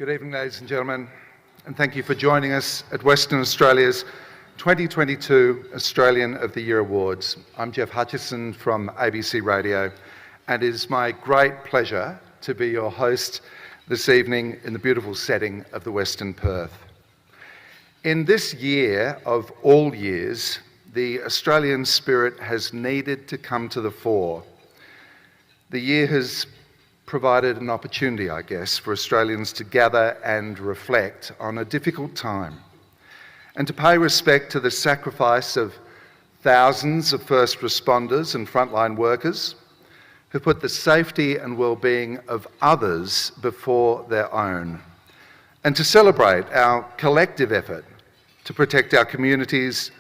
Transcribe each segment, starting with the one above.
Good evening, ladies and gentlemen, and thank you for joining us at Western Australia's 2022 Australian of the Year Awards. I'm Jeff Hutchison from ABC Radio, and it is my great pleasure to be your host this evening in the beautiful setting of the Western Perth. In this year of all years, the Australian spirit has needed to come to the fore. The year has provided an opportunity, I guess, for Australians to gather and reflect on a difficult time and to pay respect to the sacrifice of thousands of first responders and frontline workers who put the safety and well-being of others before their own, and to celebrate our collective effort to protect our communities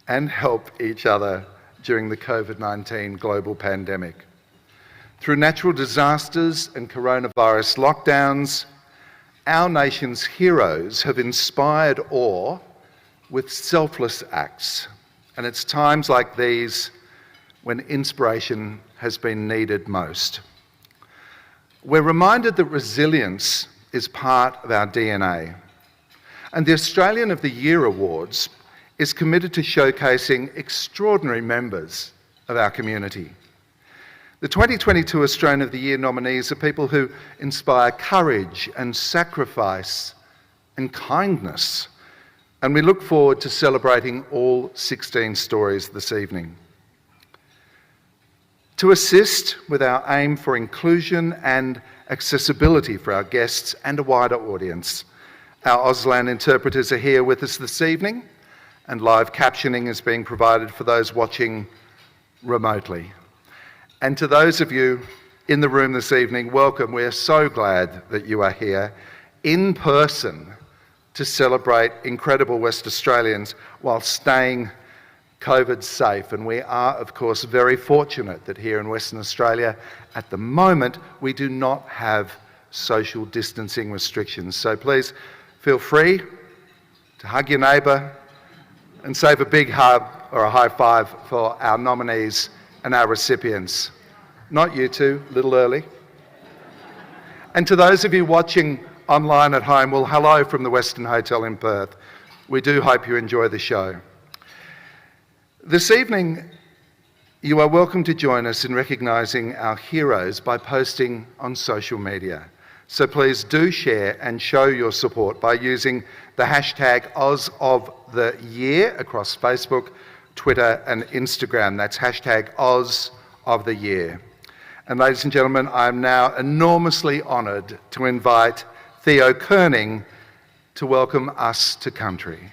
and help each other during the COVID-19 global pandemic. Through natural disasters and coronavirus lockdowns, our nation's heroes have inspired awe with selfless acts. And it's times like these when inspiration has been needed most. We're reminded that resilience is part of our DNA. And the Australian of the Year Awards is committed to showcasing extraordinary members of our community. The 2022 Australian of the Year nominees are people who inspire courage and sacrifice and kindness, and we look forward to celebrating all 16 stories this evening. To assist with our aim for inclusion and accessibility for our guests and a wider audience, our Auslan interpreters are here with us this evening, and live captioning is being provided for those watching remotely. And to those of you in the room this evening, welcome. We're so glad that you are here in person to celebrate incredible West Australians while staying COVID safe. And we are, of course, very fortunate that here in Western Australia, at the moment, we do not have social distancing restrictions. So please feel free to hug your neighbour and save a big hug or a high five for our nominees and our recipients. Not you two, a little early. And to those of you watching online at home, well, hello from the Western Hotel in Perth. We do hope you enjoy the show. This evening, you are welcome to join us in recognising our heroes by posting on social media. So please do share and show your support by using the hashtag #OzOfTheYear across Facebook, Twitter and Instagram. That's hashtag #OzOfTheYear. And ladies and gentlemen, I am now enormously honoured to invite Theo Koenig to welcome us to country.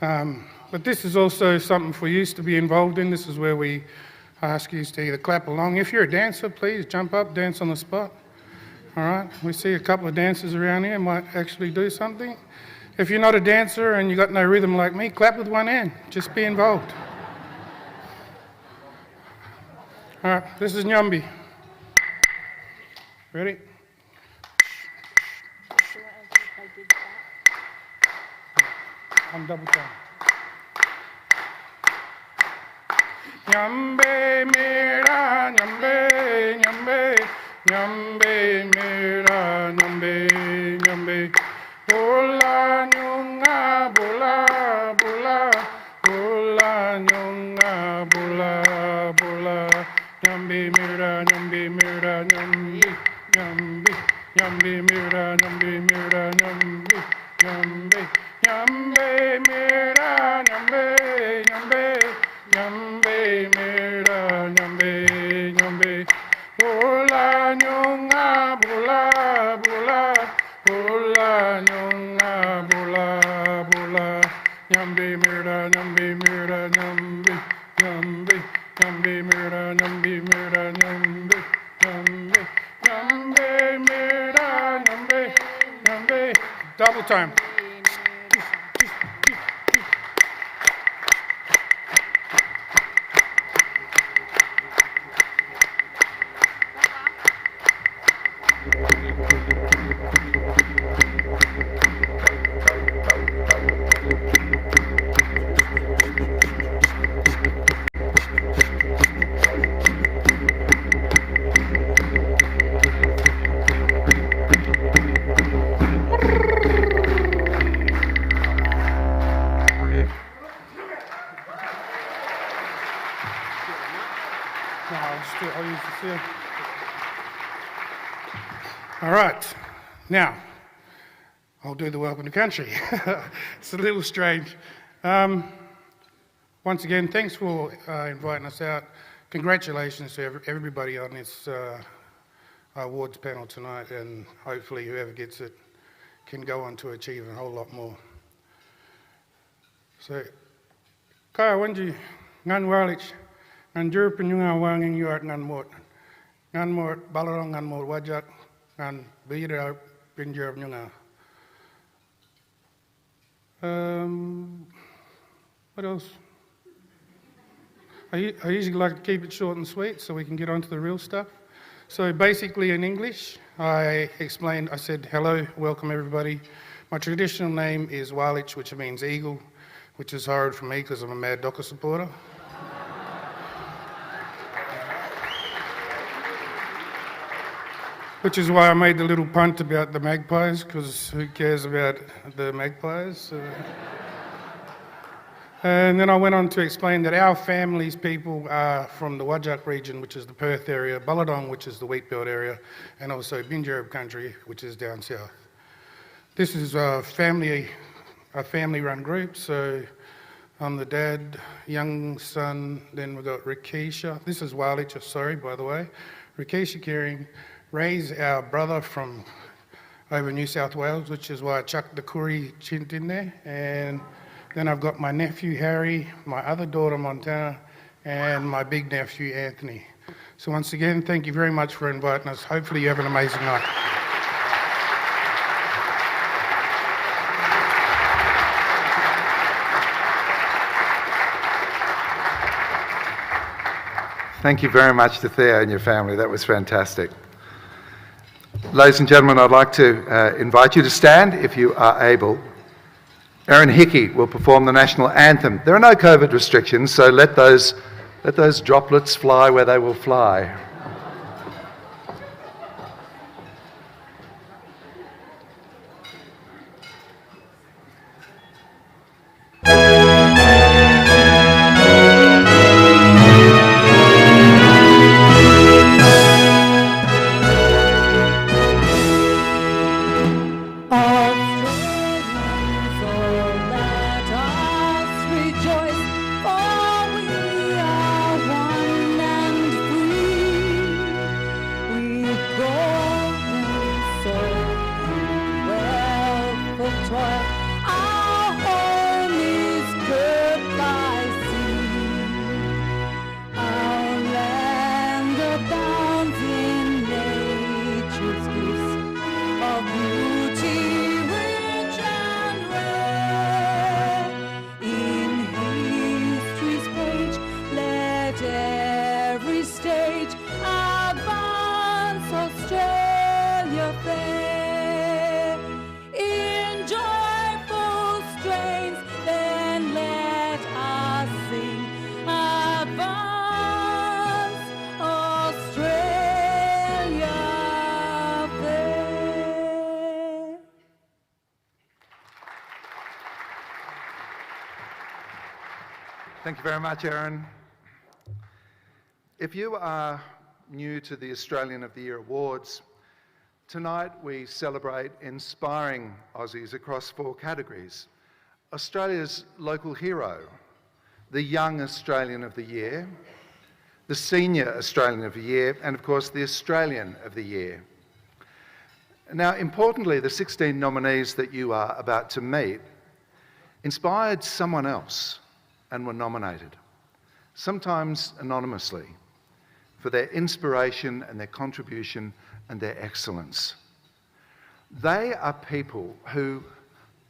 But this is also something for you to be involved in. This is where we ask you to either clap along. If you're a dancer, please jump up, dance on the spot. All right, we see a couple of dancers around here, might actually do something. If you're not a dancer and you got no rhythm like me, clap with one hand, just be involved. All right, this is Nyambi. Ready? On double time. Nyambe mera, nyambe, nyambe, nyambe mera, nyambe, nyambe. Bola nyunga, bola, bola, bola nyunga, bola, bola. Nyambe mera, nyambe mera, nyambe, nyambe, nyambe mera, nyambe mera, nyambe, nyambe, nyambe mera, nyambe, nyambe. Nyambe mera, nyambe, nyambe. Bola nyunga, bola, bola, bola nyunga, bola, bola. Nyambe mera, nyambe mera, nyambe, nyambe, nyambe mera, nyambe mera, nyambe, nyambe, nyambe mera, nyambe, nyambe. Double time. I'll use this here. All right, now I'll do the welcome to country. It's a little strange. Once again, thanks for inviting us out. Congratulations to everybody on this awards panel tonight, and hopefully whoever gets it can go on to achieve a whole lot more. So, kaya wanji ngan walich ngan jerp nyunga wanging yuat ngan mot balarong ngan mot wajak ngan bira bin jerp nyunga. What else? I usually like to keep it short and sweet so we can get on to the real stuff. So basically in English, I said, hello, welcome everybody. My traditional name is Walich, which means eagle, which is horrid for me because I'm a mad Docker supporter. Which is why I made the little punt about the magpies, because who cares about the magpies? And then I went on to explain that our family's people are from the Wajak region, which is the Perth area, Balladong, which is the wheatbelt area, and also Binjarab country, which is down south. This is a family-run group, so I'm the dad, young son, then we've got Rikesha. This is Walich, sorry, by the way. Rikesha Kering raised our brother from over New South Wales, which is why I chucked the Koori chint in there. And then I've got my nephew Harry, my other daughter Montana, and my big nephew Anthony. So once again, thank you very much for inviting us. Hopefully you have an amazing night. Thank you very much to Thea and your family. That was fantastic. Ladies and gentlemen, I'd like to invite you to stand if you are able. Erin Hickey will perform the national anthem. There are no COVID restrictions, so let those droplets fly where they will fly. Rejoice, for we are one and free. Thank you very much, Erin. If you are new to the Australian of the Year Awards, tonight we celebrate inspiring Aussies across 4 categories. Australia's local hero, the Young Australian of the Year, the Senior Australian of the Year, and of course the Australian of the Year. Now, importantly, the 16 nominees that you are about to meet inspired someone else and were nominated, sometimes anonymously, for their inspiration and their contribution and their excellence. They are people who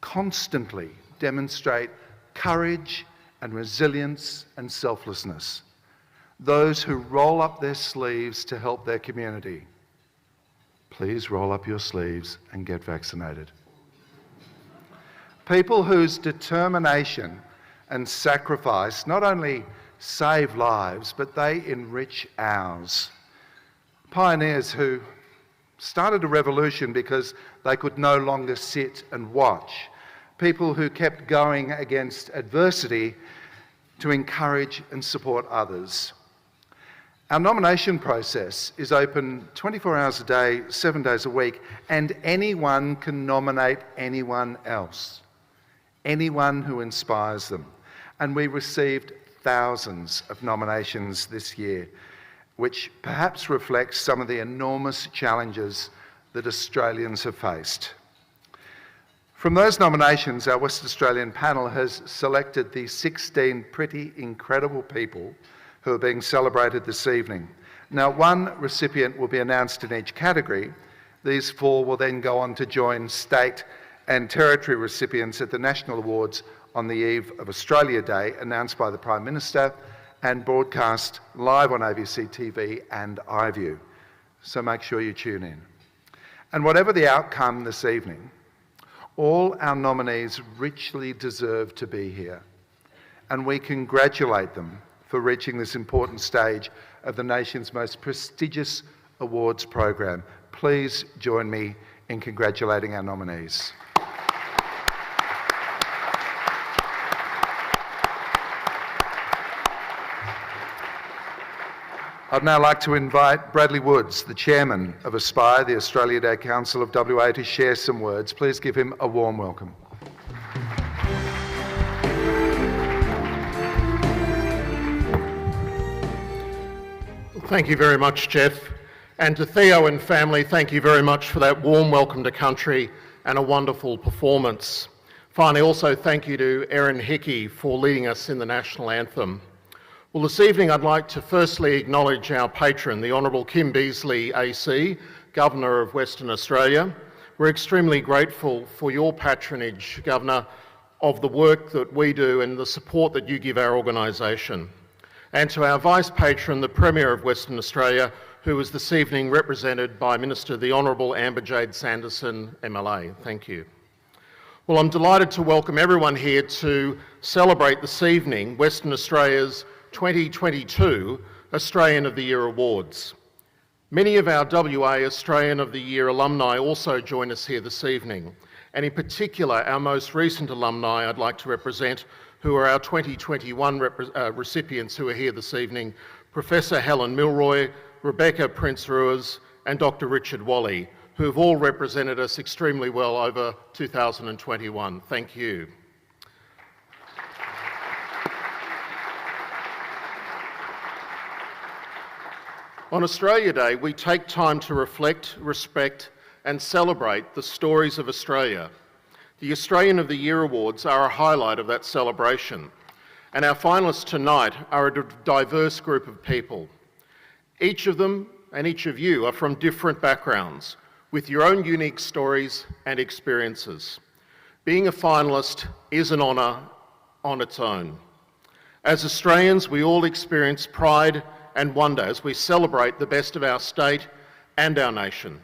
constantly demonstrate courage and resilience and selflessness. Those who roll up their sleeves to help their community. Please roll up your sleeves and get vaccinated. People whose determination and sacrifice not only save lives, but they enrich ours. Pioneers who started a revolution because they could no longer sit and watch. People who kept going against adversity to encourage and support others. Our nomination process is open 24 hours a day, 7 days a week, and anyone can nominate anyone else. Anyone who inspires them. And we received thousands of nominations this year, which perhaps reflects some of the enormous challenges that Australians have faced. From those nominations, our West Australian panel has selected the 16 pretty incredible people who are being celebrated this evening. Now, 1 recipient will be announced in each category. These 4 will then go on to join state and territory recipients at the National Awards on the eve of Australia Day, announced by the Prime Minister and broadcast live on ABC TV and iView. So make sure you tune in. And whatever the outcome this evening, all our nominees richly deserve to be here. And we congratulate them for reaching this important stage of the nation's most prestigious awards program. Please join me in congratulating our nominees. I'd now like to invite Bradley Woods, the Chairman of Aspire, the Australia Day Council of WA, to share some words. Please give him a warm welcome. Thank you very much, Jeff. And to Theo and family, thank you very much for that warm welcome to country and a wonderful performance. Finally, also thank you to Erin Hickey for leading us in the National Anthem. Well, this evening I'd like to firstly acknowledge our patron, the Honourable Kim Beazley AC, Governor of Western Australia. We're extremely grateful for your patronage, Governor, of the work that we do and the support that you give our organisation. And to our Vice Patron, the Premier of Western Australia, who is this evening represented by Minister the Honourable Amber Jade Sanderson, MLA. Thank you. Well, I'm delighted to welcome everyone here to celebrate this evening Western Australia's 2022 Australian of the Year Awards. Many of our WA Australian of the Year alumni also join us here this evening, and in particular our most recent alumni I'd like to represent, who are our 2021 recipients who are here this evening, Professor Helen Milroy, Rebecca Prince-Ruiz and Dr Richard Walley, who have all represented us extremely well over 2021. Thank you. On Australia Day, we take time to reflect, respect and celebrate the stories of Australia. The Australian of the Year Awards are a highlight of that celebration, and our finalists tonight are a diverse group of people. Each of them and each of you are from different backgrounds, with your own unique stories and experiences. Being a finalist is an honour on its own. As Australians, we all experience pride and wonder as we celebrate the best of our state and our nation.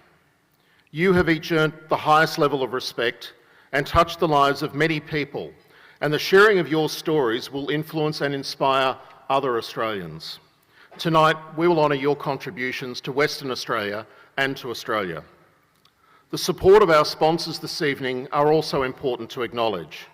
You have each earned the highest level of respect and touched the lives of many people, and the sharing of your stories will influence and inspire other Australians. Tonight, we will honour your contributions to Western Australia and to Australia. The support of our sponsors this evening are also important to acknowledge.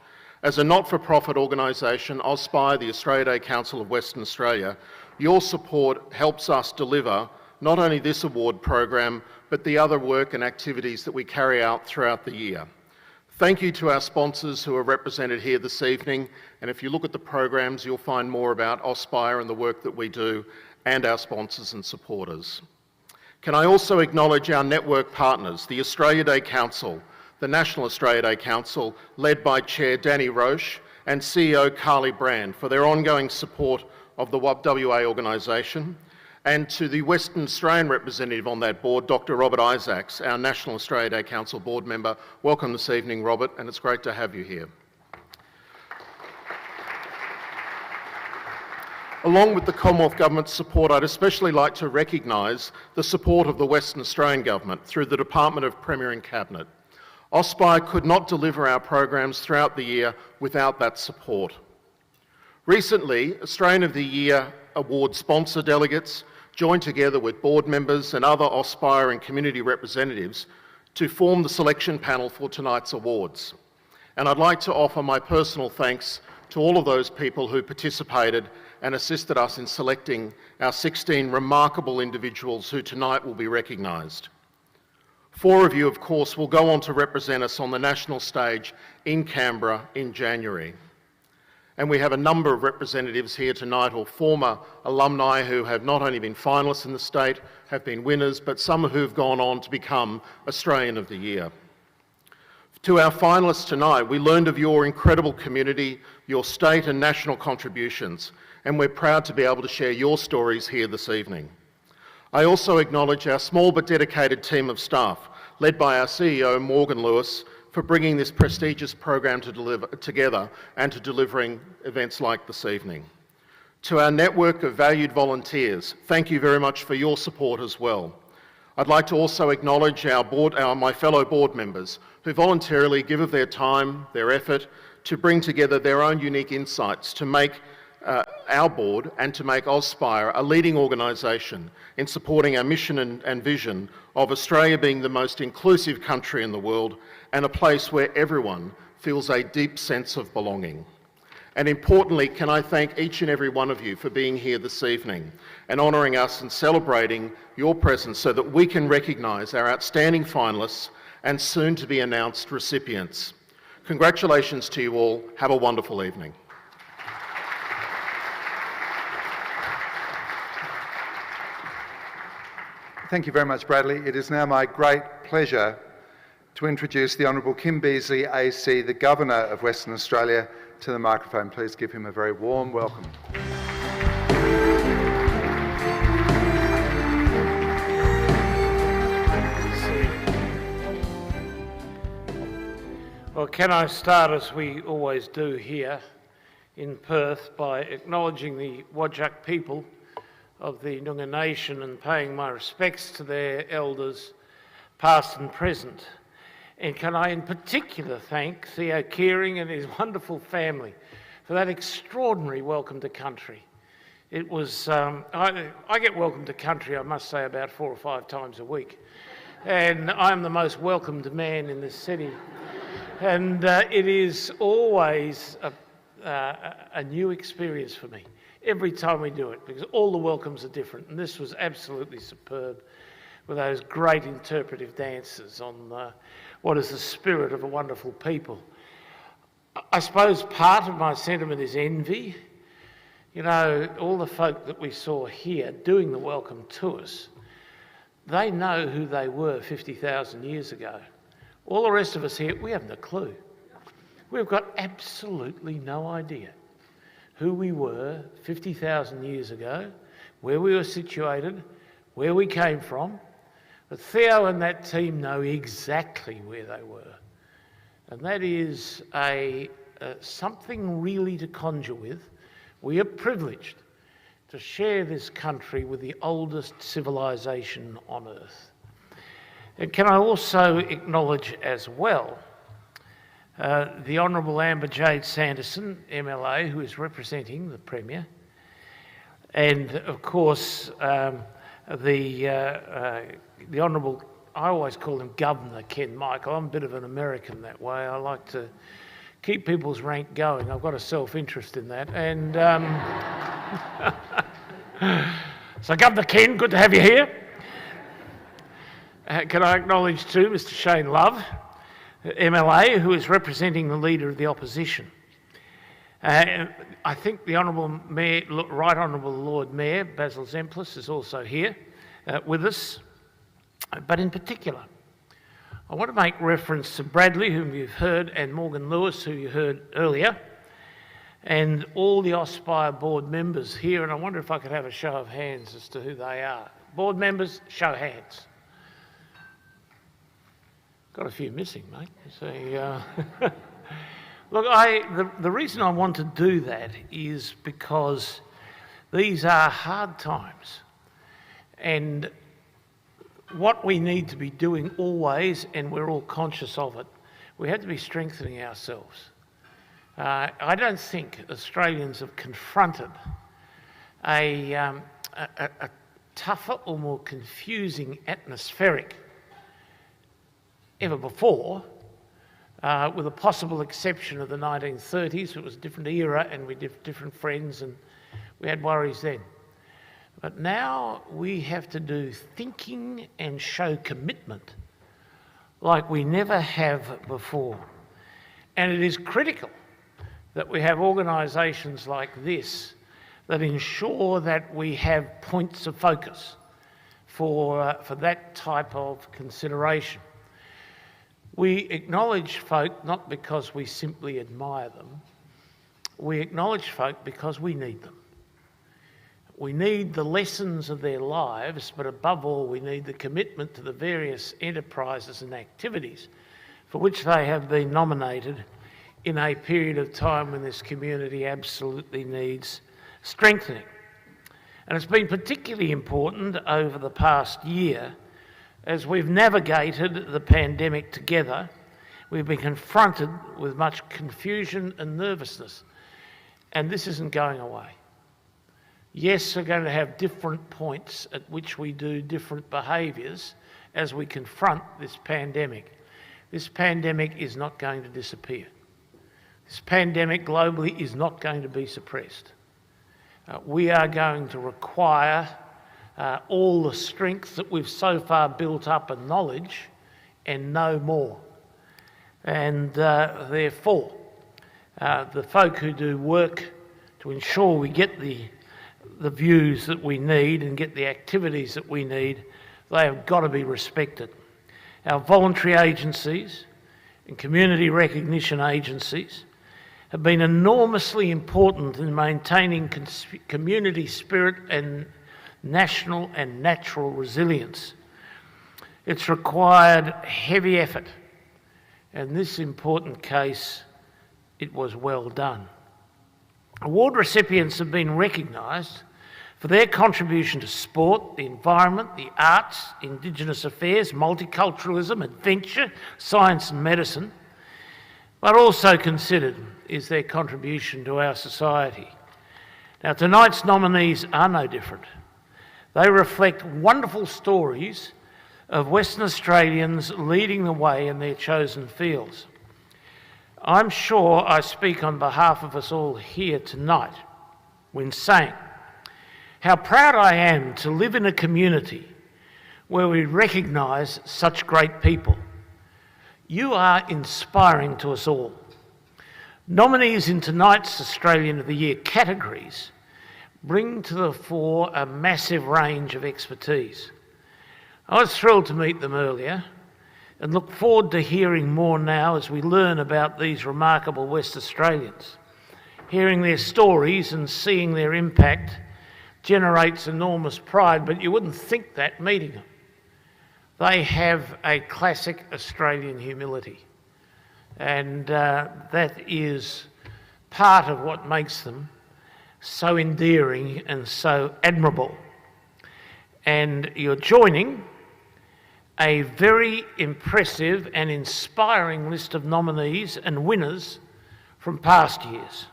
As a not-for-profit organisation, AusSpire, the Australia Day Council of Western Australia, your support helps us deliver not only this award program, but the other work and activities that we carry out throughout the year. Thank you to our sponsors who are represented here this evening, and if you look at the programs, you'll find more about AusSpire and the work that we do, and our sponsors and supporters. Can I also acknowledge our network partners, the Australia Day Council, the National Australia Day Council, led by Chair Danny Roche and CEO Carly Brand, for their ongoing support of the WA organisation, and to the Western Australian representative on that board, Dr. Robert Isaacs, our National Australia Day Council board member. Welcome this evening, Robert, and it's great to have you here. Along with the Commonwealth Government's support, I'd especially like to recognise the support of the Western Australian Government through the Department of Premier and Cabinet. AusSpire could not deliver our programs throughout the year without that support. Recently, Australian of the Year award sponsor delegates joined together with board members and other AusSpire and community representatives to form the selection panel for tonight's awards. And I'd like to offer my personal thanks to all of those people who participated and assisted us in selecting our 16 remarkable individuals who tonight will be recognised. 4 of you, of course, will go on to represent us on the national stage in Canberra in January. And we have a number of representatives here tonight, or former alumni who have not only been finalists in the state, have been winners, but some who have gone on to become Australian of the Year. To our finalists tonight, we learned of your incredible community, your state and national contributions, and we're proud to be able to share your stories here this evening. I also acknowledge our small but dedicated team of staff, led by our CEO, Morgan Lewis, for bringing this prestigious program together and to delivering events like this evening. To our network of valued volunteers, thank you very much for your support as well. I'd like to also acknowledge my fellow board members who voluntarily give of their time, their effort, to bring together their own unique insights to make our board and to make AusSpire a leading organisation in supporting our mission and vision of Australia being the most inclusive country in the world and a place where everyone feels a deep sense of belonging. And importantly, can I thank each and every one of you for being here this evening and honouring us and celebrating your presence so that we can recognise our outstanding finalists and soon to be announced recipients. Congratulations to you all. Have a wonderful evening. Thank you very much, Bradley. It is now my great pleasure to introduce the Honourable Kim Beazley AC, the Governor of Western Australia, to the microphone. Please give him a very warm welcome. Well, can I start, as we always do here in Perth, by acknowledging the Whadjuk people of the Noongar Nation and paying my respects to their elders, past and present. And can I in particular thank Theo Kearing and his wonderful family for that extraordinary welcome to country. It was, I get welcome to country, I must say, about 4 or 5 times a week. And I'm the most welcomed man in this city. And it is always a new experience for me every time we do it, because all the welcomes are different. And this was absolutely superb with those great interpretive dances on what is the spirit of a wonderful people. I suppose part of my sentiment is envy. You know, all the folk that we saw here doing the welcome to us, they know who they were 50,000 years ago. All the rest of us here, we haven't a clue. We've got absolutely no idea who we were 50,000 years ago, where we were situated, where we came from. But Theo and that team know exactly where they were. And that is something really to conjure with. We are privileged to share this country with the oldest civilisation on earth. And can I also acknowledge as well the Honourable Amber Jade Sanderson, MLA, who is representing the Premier, and of course the Honourable, I always call him Governor Ken Michael. I'm a bit of an American that way. I like to keep people's rank going. I've got a self-interest in that. And so, Governor Ken, good to have you here. Can I acknowledge too Mr Shane Love, MLA, who is representing the Leader of the Opposition. I think the Honourable Mayor, Right Honourable Lord Mayor Basil Zemplis is also here with us. But in particular, I want to make reference to Bradley, whom you've heard, and Morgan Lewis, who you heard earlier, and all the Auspire board members here. And I wonder if I could have a show of hands as to who they are. Board members, show hands. Got a few missing, mate. So, look, the reason I want to do that is because these are hard times. And what we need to be doing always, and we're all conscious of it, we have to be strengthening ourselves. I don't think Australians have confronted a tougher or more confusing atmospheric ever before, with a possible exception of the 1930s. It was a different era and we had different friends and we had worries then. But now we have to do thinking and show commitment like we never have before. And it is critical that we have organisations like this that ensure that we have points of focus for that type of consideration. We acknowledge folk not because we simply admire them. We acknowledge folk because we need them. We need the lessons of their lives, but above all, we need the commitment to the various enterprises and activities for which they have been nominated in a period of time when this community absolutely needs strengthening. And it's been particularly important over the past year as we've navigated the pandemic together. We've been confronted with much confusion and nervousness, and this isn't going away. Yes, we're going to have different points at which we do different behaviours as we confront this pandemic. This pandemic is not going to disappear. This pandemic globally is not going to be suppressed. We are going to require all the strength that we've so far built up and knowledge and no more. And therefore, the folk who do work to ensure we get the views that we need and get the activities that we need, they have got to be respected. Our voluntary agencies and community recognition agencies have been enormously important in maintaining community spirit and national and natural resilience. It's required heavy effort, and in this important case, it was well done. Award recipients have been recognised for their contribution to sport, the environment, the arts, Indigenous affairs, multiculturalism, adventure, science and medicine, but also considered is their contribution to our society. Now, tonight's nominees are no different. They reflect wonderful stories of Western Australians leading the way in their chosen fields. I'm sure I speak on behalf of us all here tonight when saying how proud I am to live in a community where we recognise such great people. You are inspiring to us all. Nominees in tonight's Australian of the Year categories bring to the fore a massive range of expertise. I was thrilled to meet them earlier and look forward to hearing more now as we learn about these remarkable West Australians. Hearing their stories and seeing their impact generates enormous pride, but you wouldn't think that meeting them. They have a classic Australian humility, and that is part of what makes them so endearing and so admirable. And you're joining a very impressive and inspiring list of nominees and winners from past years.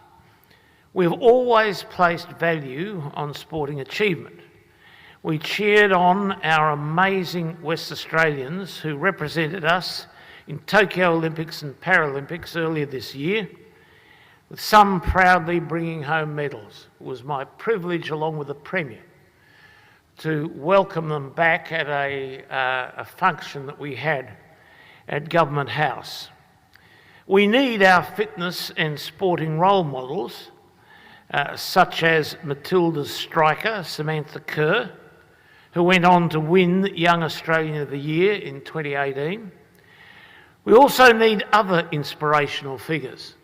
We've always placed value on sporting achievement. We cheered on our amazing West Australians who represented us in Tokyo Olympics and Paralympics earlier this year, with some proudly bringing home medals. It was my privilege, along with the Premier, to welcome them back at a function that we had at Government House. We need our fitness and sporting role models, such as Matilda's striker, Samantha Kerr, who went on to win Young Australian of the Year in 2018. We also need other inspirational figures,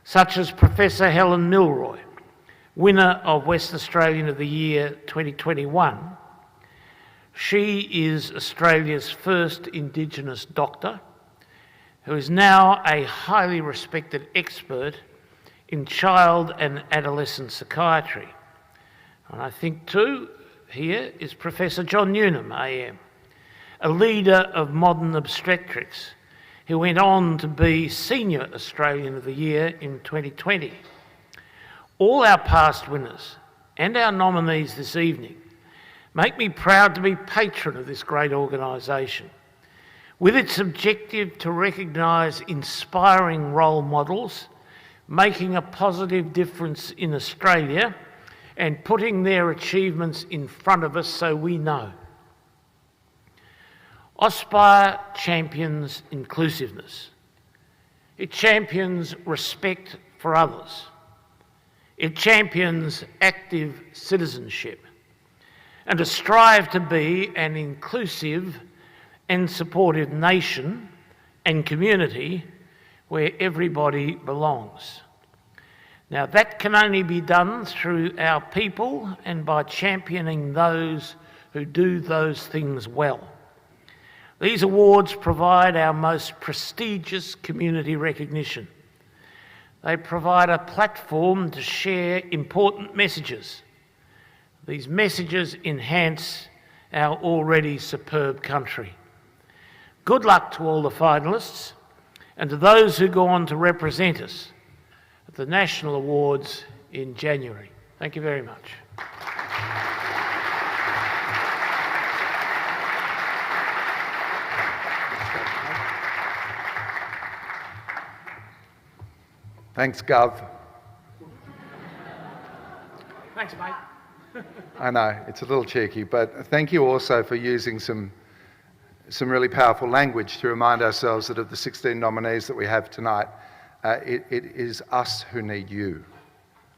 such as Professor Helen Milroy, winner of West Australian of the Year 2021. She is Australia's first Indigenous doctor, who is now a highly respected expert in child and adolescent psychiatry. And I think too, here is Professor John Newnham, AM, a leader of modern obstetrics, who went on to be Senior Australian of the Year in 2020. All our past winners and our nominees this evening make me proud to be patron of this great organisation, with its objective to recognise inspiring role models, making a positive difference in Australia and putting their achievements in front of us so we know. Aspire champions inclusiveness. It champions respect for others. It champions active citizenship and to strive to be an inclusive and supportive nation and community where everybody belongs. Now, that can only be done through our people and by championing those who do those things well. These awards provide our most prestigious community recognition. They provide a platform to share important messages. These messages enhance our already superb country. Good luck to all the finalists and to those who go on to represent us at the National Awards in January. Thank you very much. Thanks, Gov. Thanks, mate. I know, it's a little cheeky, but thank you also for using some really powerful language to remind ourselves that of the 16 nominees that we have tonight, it is us who need you.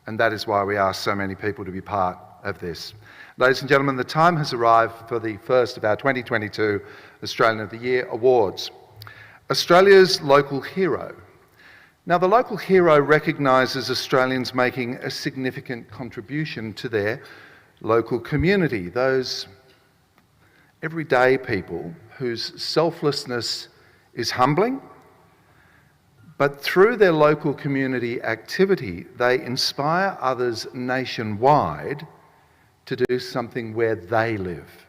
And that is why we ask so many people to be part of this. Ladies and gentlemen, the time has arrived for the first of our 2022 Australian of the Year awards. Australia's local hero. Now, the local hero recognises Australians making a significant contribution to their local community, those everyday people whose selflessness is humbling, but through their local community activity, they inspire others nationwide to do something where they live.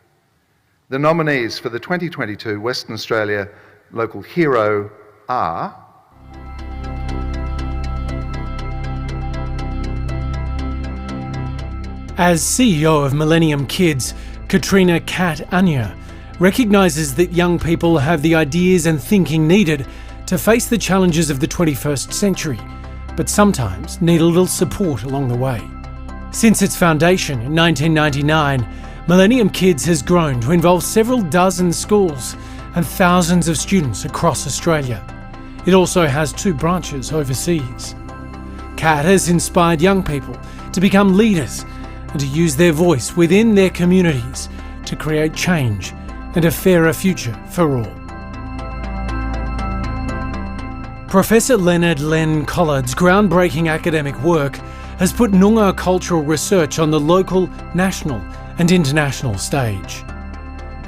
The nominees for the 2022 Western Australia Local Hero are As CEO of Millennium Kids, Katrina Kat Anya recognises that young people have the ideas and thinking needed to face the challenges of the 21st century, but sometimes need a little support along the way. Since its foundation in 1999, Millennium Kids has grown to involve several dozen schools and thousands of students across Australia. It also has 2 branches overseas. Kat has inspired young people to become leaders and to use their voice within their communities to create change and a fairer future for all. Professor Leonard Len Collard's groundbreaking academic work has put Noongar cultural research on the local, national and international stage.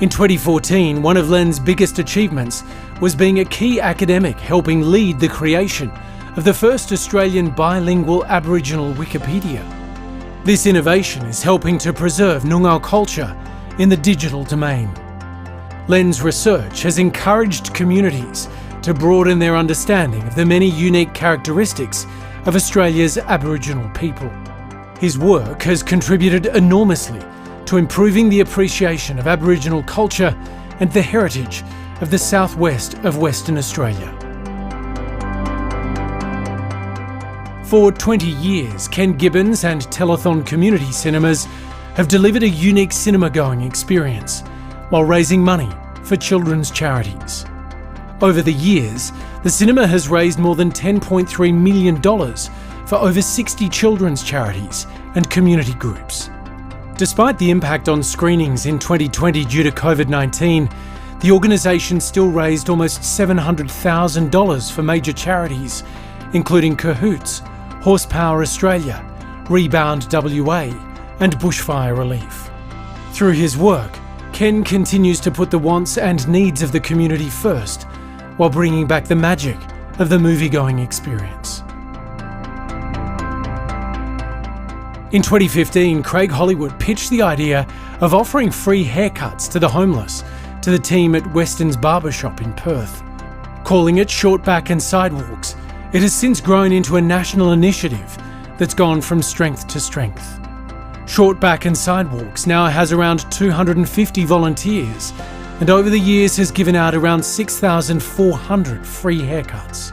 In 2014, one of Len's biggest achievements was being a key academic helping lead the creation of the first Australian bilingual Aboriginal Wikipedia. This innovation is helping to preserve Noongar culture in the digital domain. Len's research has encouraged communities to broaden their understanding of the many unique characteristics of Australia's Aboriginal people. His work has contributed enormously to improving the appreciation of Aboriginal culture and the heritage of the southwest of Western Australia. For 20 years, Ken Gibbons and Telethon Community Cinemas have delivered a unique cinema-going experience while raising money for children's charities. Over the years, the cinema has raised more than $10.3 million for over 60 children's charities and community groups. Despite the impact on screenings in 2020 due to COVID-19, the organisation still raised almost $700,000 for major charities, including Cahoots, Horsepower Australia, Rebound WA, and Bushfire Relief. Through his work, Ken continues to put the wants and needs of the community first, while bringing back the magic of the movie-going experience. In 2015, Craig Hollywood pitched the idea of offering free haircuts to the homeless to the team at Weston's Barbershop in Perth. Calling it Short Back and Sidewalks, it has since grown into a national initiative that's gone from strength to strength. Short Back and Sidewalks now has around 250 volunteers and over the years has given out around 6,400 free haircuts.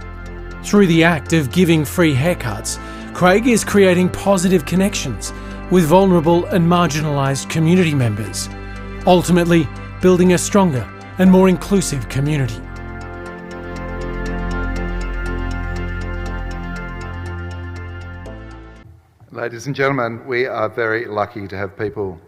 Through the act of giving free haircuts, Craig is creating positive connections with vulnerable and marginalised community members, ultimately building a stronger and more inclusive community. Ladies and gentlemen, we are very lucky to have people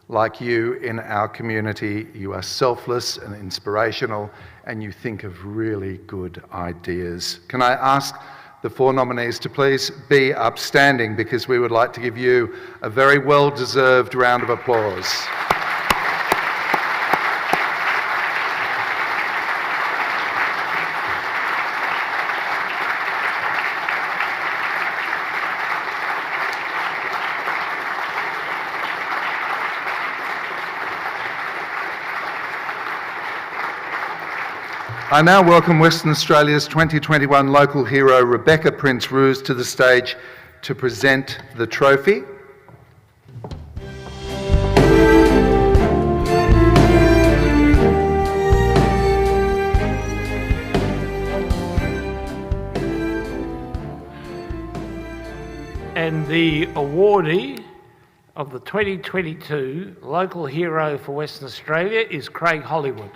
like you in our community. You are selfless and inspirational, and you think of really good ideas. Can I ask the four nominees to please be upstanding, because we would like to give you a very well-deserved round of applause. I now welcome Western Australia's 2021 local hero Rebecca Prince-Roos to the stage to present the trophy. And the awardee of the 2022 Local Hero for Western Australia is Craig Hollywood.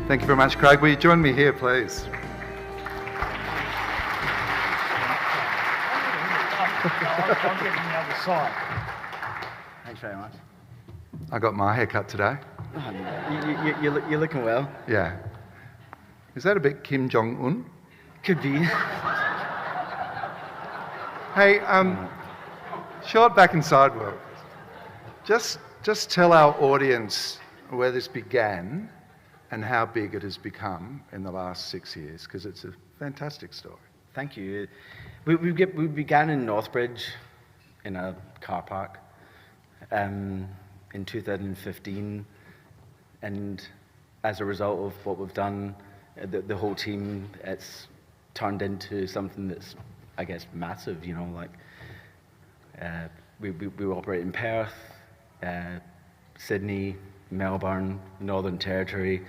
Thank you very much, Craig. Will you join me here, please? I'll get on the other side. Thanks very much. I got my haircut today. You're looking well. Yeah. Is that a bit Kim Jong-un? Could be. Hey, Short Back and Sidewalks. Just tell our audience where this began and how big it has become in the last 6 years, because it's a fantastic story. Thank you. We began in Northbridge in a car park in 2015, and as a result of what we've done, the whole team, it's turned into something that's, I guess, massive. You know, like we operate in Perth, Sydney, Melbourne, Northern Territory,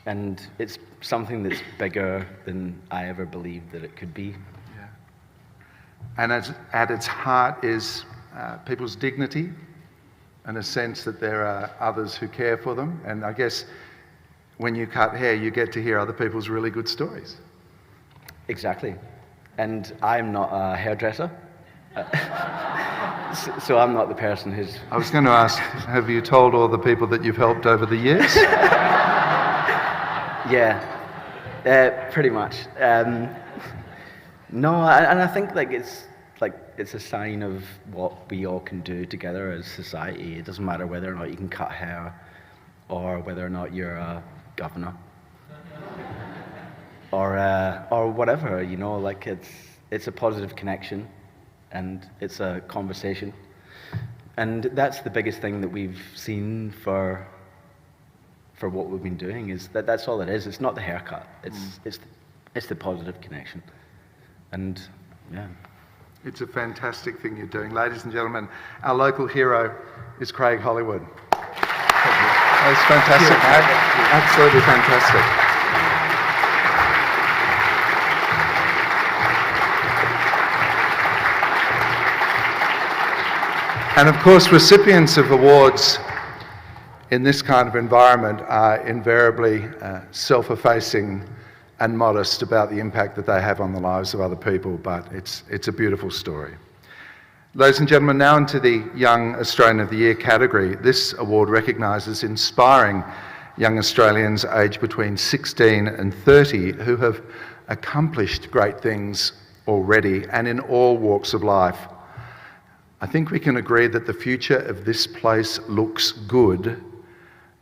and it's something that's bigger than I ever believed that it could be. Yeah. And at its heart is people's dignity and a sense that there are others who care for them. And I guess when you cut hair, you get to hear other people's really good stories. Exactly. And I'm not a hairdresser. So I'm not the person who's... I was going to ask, have you told all the people that you've helped over the years? Yeah, pretty much. No, and I think it's a sign of what we all can do together as society. It doesn't matter whether or not you can cut hair, or whether or not you're a governor, or whatever. You know, like it's a positive connection, and it's a conversation, and that's the biggest thing that we've seen for what we've been doing, is that's all it is. It's not the haircut. It's the positive connection, and yeah. It's a fantastic thing you're doing. Ladies and gentlemen, our local hero is Craig Hollywood. That's fantastic, mate. Absolutely fantastic. And of course, recipients of awards in this kind of environment are invariably self-effacing and modest about the impact that they have on the lives of other people, but it's a beautiful story. Ladies and gentlemen, now into the Young Australian of the Year category. This award recognises inspiring young Australians aged between 16 and 30 who have accomplished great things already and in all walks of life. I think we can agree that the future of this place looks good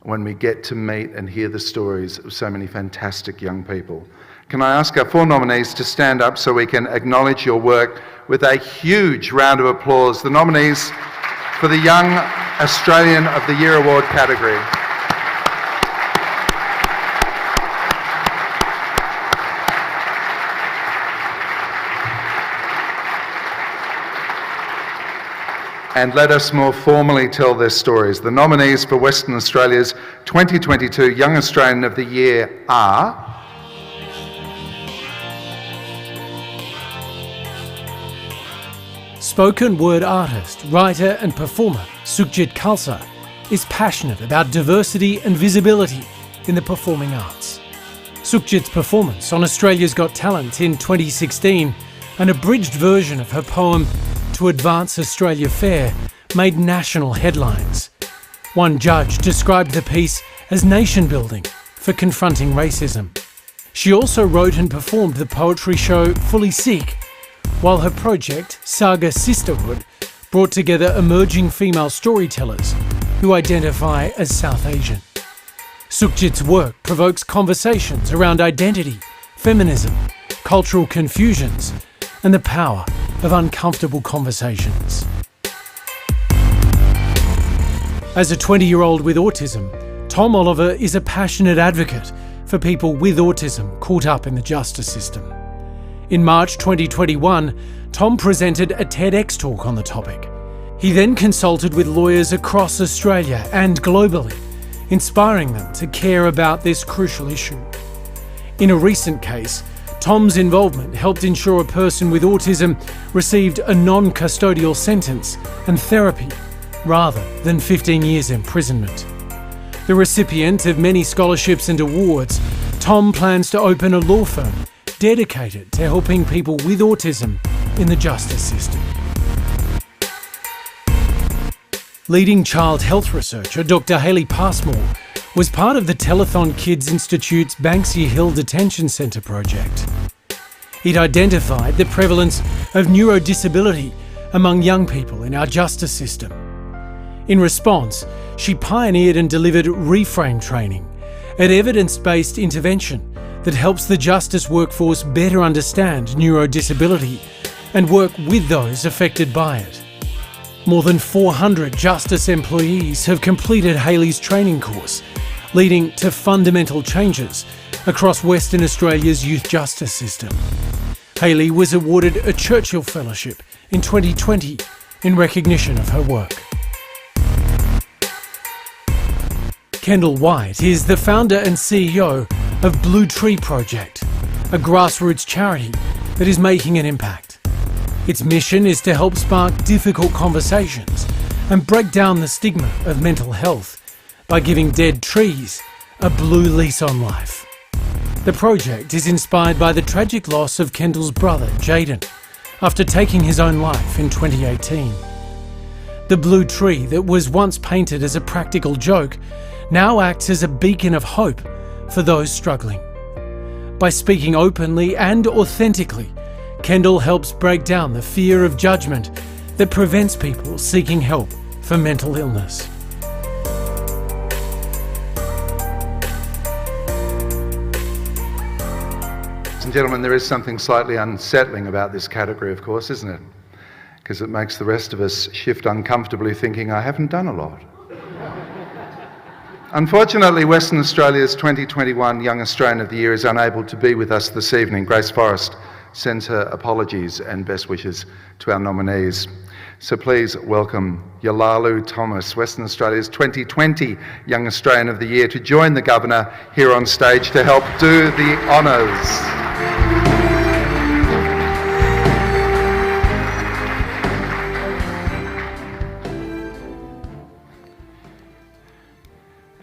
when we get to meet and hear the stories of so many fantastic young people. Can I ask our 4 nominees to stand up so we can acknowledge your work with a huge round of applause? The nominees for the Young Australian of the Year Award category. And let us more formally tell their stories. The nominees for Western Australia's 2022 Young Australian of the Year are... Spoken word artist, writer and performer Sukhjit Khalsa is passionate about diversity and visibility in the performing arts. Sukhjit's performance on Australia's Got Talent in 2016, an abridged version of her poem To Advance Australia Fair, made national headlines. One judge described the piece as nation-building for confronting racism. She also wrote and performed the poetry show Fully Sikh, while her project, Saga Sisterhood, brought together emerging female storytellers who identify as South Asian. Sukhjit's work provokes conversations around identity, feminism, cultural confusions, and the power of uncomfortable conversations. As a 20-year-old with autism, Tom Oliver is a passionate advocate for people with autism caught up in the justice system. In March 2021, Tom presented a TEDx talk on the topic. He then consulted with lawyers across Australia and globally, inspiring them to care about this crucial issue. In a recent case, Tom's involvement helped ensure a person with autism received a non-custodial sentence and therapy, rather than 15 years imprisonment. The recipient of many scholarships and awards, Tom plans to open a law firm dedicated to helping people with autism in the justice system. Leading child health researcher Dr. Hayley Passmore was part of the Telethon Kids Institute's Banksia Hill Detention Centre project. It identified the prevalence of neurodisability among young people in our justice system. In response, she pioneered and delivered Reframe training, an evidence-based intervention that helps the justice workforce better understand neurodisability and work with those affected by it. More than 400 justice employees have completed Hayley's training course, leading to fundamental changes across Western Australia's youth justice system. Hayley was awarded a Churchill Fellowship in 2020 in recognition of her work. Kendall White is the founder and CEO of Blue Tree Project, a grassroots charity that is making an impact. Its mission is to help spark difficult conversations and break down the stigma of mental health by giving dead trees a blue lease on life. The project is inspired by the tragic loss of Kendall's brother, Jaden, after taking his own life in 2018. The blue tree that was once painted as a practical joke now acts as a beacon of hope for those struggling. By speaking openly and authentically, Kendall helps break down the fear of judgment that prevents people seeking help for mental illness. Ladies and gentlemen, there is something slightly unsettling about this category, of course, isn't it? Because it makes the rest of us shift uncomfortably thinking, I haven't done a lot. Unfortunately, Western Australia's 2021 Young Australian of the Year is unable to be with us this evening. Grace Forrest sends her apologies and best wishes to our nominees. So please welcome Yalalu Thomas, Western Australia's 2020 Young Australian of the Year, to join the Governor here on stage to help do the honours.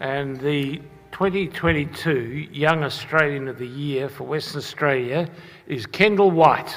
And the 2022 Young Australian of the Year for Western Australia is Kendall White.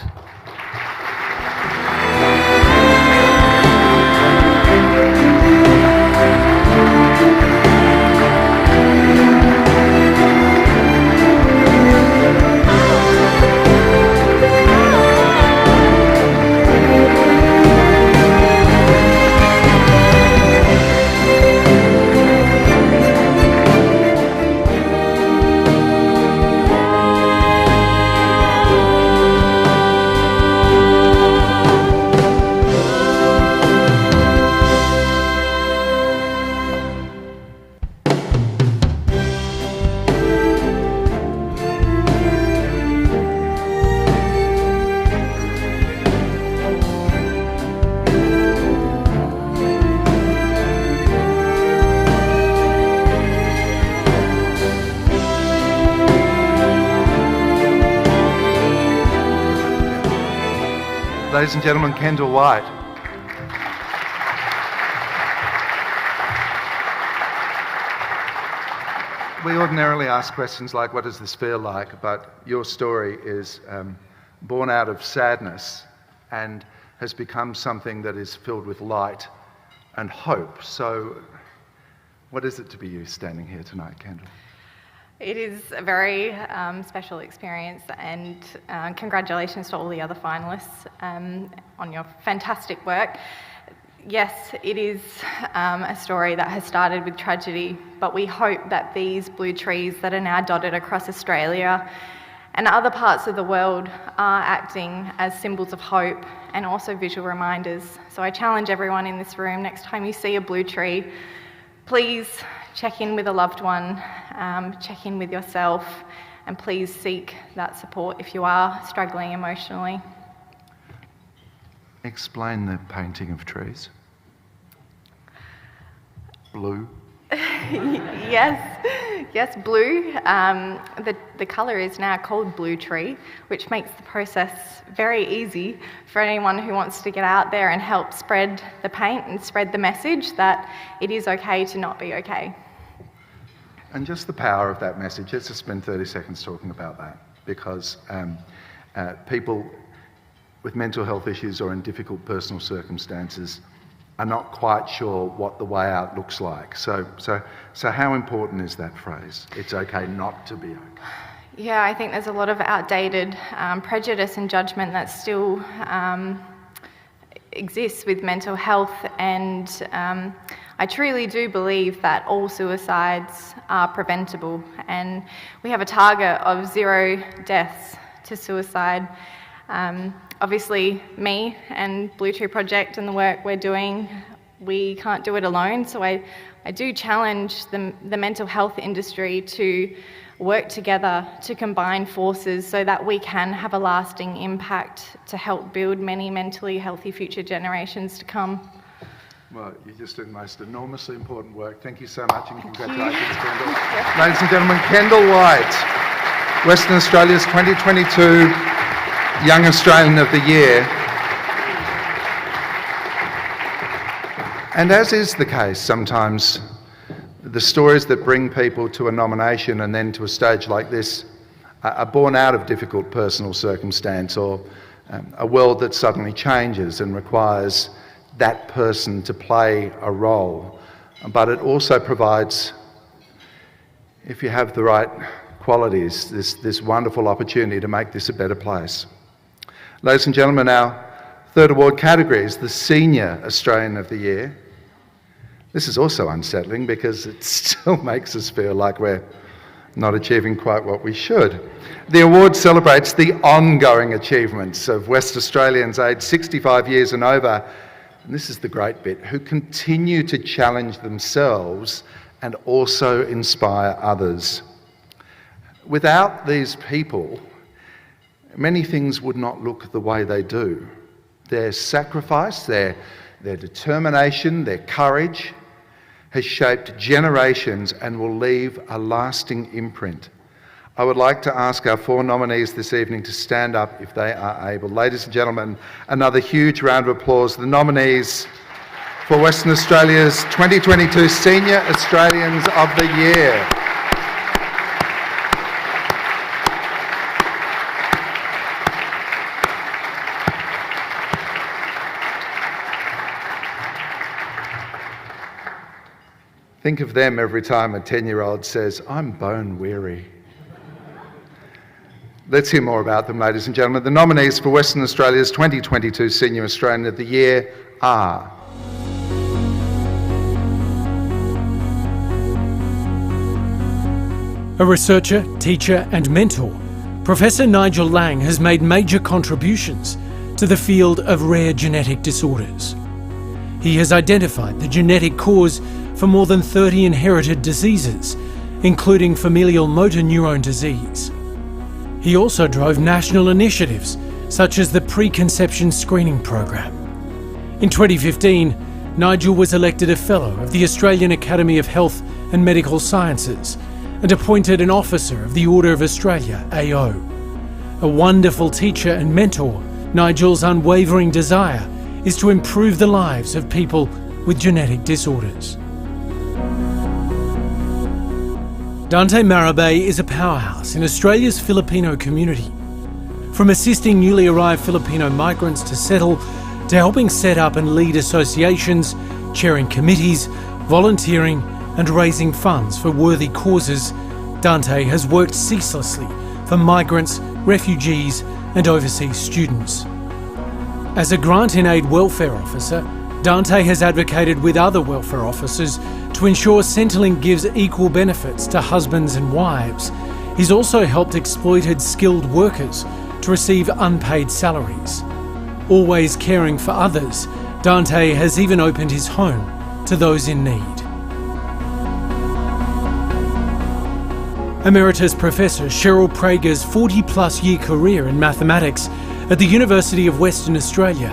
Ladies and gentlemen, Kendall White. We ordinarily ask questions like, what does this feel like? But your story is born out of sadness and has become something that is filled with light and hope. So what is it to be you standing here tonight, Kendall? It is a very special experience, and congratulations to all the other finalists on your fantastic work. Yes, it is a story that has started with tragedy, but we hope that these blue trees that are now dotted across Australia and other parts of the world are acting as symbols of hope and also visual reminders. So I challenge everyone in this room, next time you see a blue tree, please check in with a loved one, check in with yourself, and please seek that support if you are struggling emotionally. Explain the painting of trees. Blue. Yes, blue. The colour is now called Blue Tree, which makes the process very easy for anyone who wants to get out there and help spread the paint and spread the message that it is okay to not be okay. And just the power of that message, let's just spend 30 seconds talking about that, because people with mental health issues or in difficult personal circumstances are not quite sure what the way out looks like. So how important is that phrase? It's okay not to be okay. Yeah, I think there's a lot of outdated prejudice and judgment that still exists with mental health, and I truly do believe that all suicides are preventable, and we have a target of 0 deaths to suicide. Obviously, me and Blue Tree Project and the work we're doing, we can't do it alone, so I do challenge the mental health industry to work together to combine forces so that we can have a lasting impact to help build many mentally healthy future generations to come. Well, you're just doing the most enormously important work. Thank you so much, and congratulations, Kendall. Ladies and gentlemen, Kendall White, Western Australia's 2022 Young Australian of the Year. And as is the case sometimes, the stories that bring people to a nomination and then to a stage like this are born out of difficult personal circumstance or a world that suddenly changes and requires that person to play a role, but it also provides, if you have the right qualities, this wonderful opportunity to make this a better place. Ladies and gentlemen, our third award category is the Senior Australian of the Year. This is also unsettling because it still makes us feel like we're not achieving quite what we should. The award celebrates the ongoing achievements of West Australians aged 65 years and over, and this is the great bit, who continue to challenge themselves and also inspire others. Without these people, many things would not look the way they do. Their sacrifice, their determination, their courage has shaped generations and will leave a lasting imprint. I would like to ask our four nominees this evening to stand up if they are able. Ladies and gentlemen, another huge round of applause. The nominees for Western Australia's 2022 Senior Australians of the Year. Think of them every time a 10-year-old says, "I'm bone weary." Let's hear more about them, ladies and gentlemen. The nominees for Western Australia's 2022 Senior Australian of the Year are A researcher, teacher and mentor, Professor Nigel Lang has made major contributions to the field of rare genetic disorders. He has identified the genetic cause for more than 30 inherited diseases, including familial motor neurone disease. He also drove national initiatives such as the Preconception Screening Program. In 2015, Nigel was elected a Fellow of the Australian Academy of Health and Medical Sciences and appointed an Officer of the Order of Australia, AO. A wonderful teacher and mentor, Nigel's unwavering desire is to improve the lives of people with genetic disorders. Dante Marabay is a powerhouse in Australia's Filipino community. From assisting newly arrived Filipino migrants to settle, to helping set up and lead associations, chairing committees, volunteering and raising funds for worthy causes, Dante has worked ceaselessly for migrants, refugees and overseas students. As a grant in aid welfare officer, Dante has advocated with other welfare officers to ensure Centrelink gives equal benefits to husbands and wives. He's also helped exploited skilled workers to receive unpaid salaries. Always caring for others, Dante has even opened his home to those in need. Emeritus Professor Cheryl Prager's 40-plus year career in mathematics at the University of Western Australia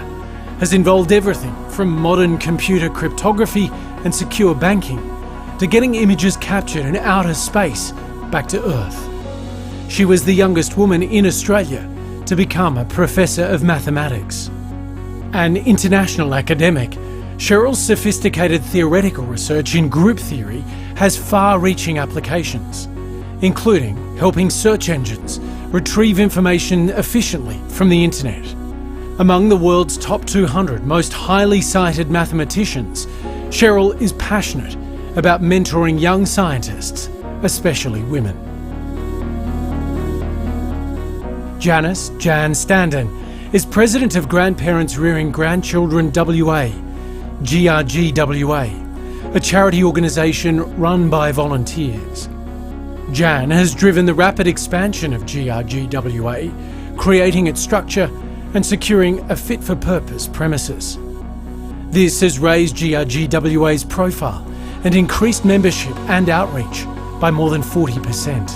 has involved everything from modern computer cryptography and secure banking to getting images captured in outer space back to Earth. She was the youngest woman in Australia to become a Professor of Mathematics. An international academic, Cheryl's sophisticated theoretical research in group theory has far-reaching applications, including helping search engines retrieve information efficiently from the internet. Among the world's top 200 most highly cited mathematicians, Cheryl is passionate about mentoring young scientists, especially women. Janice Jan Standen is President of Grandparents Rearing Grandchildren WA, GRGWA, a charity organisation run by volunteers. Jan has driven the rapid expansion of GRGWA, creating its structure and securing a fit-for-purpose premises. This has raised GRGWA's profile and increased membership and outreach by more than 40%.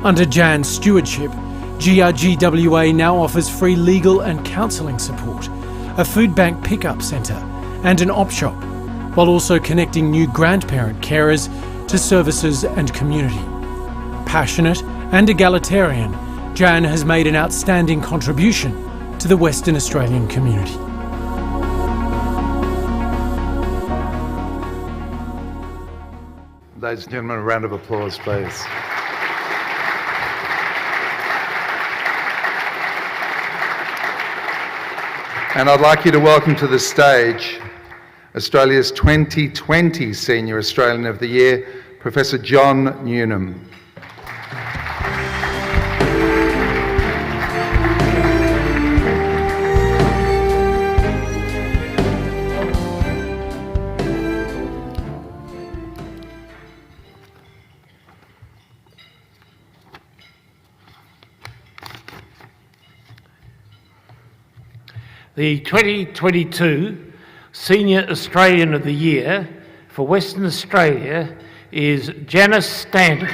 Under Jan's stewardship, GRGWA now offers free legal and counselling support, a food bank pickup centre and an op shop, while also connecting new grandparent carers to services and community. Passionate and egalitarian, Jan has made an outstanding contribution to the Western Australian community. Ladies and gentlemen, a round of applause, please. And I'd like you to welcome to the stage Australia's 2020 Senior Australian of the Year, Professor John Newnham. The 2022 Senior Australian of the Year for Western Australia is Janice Stanton.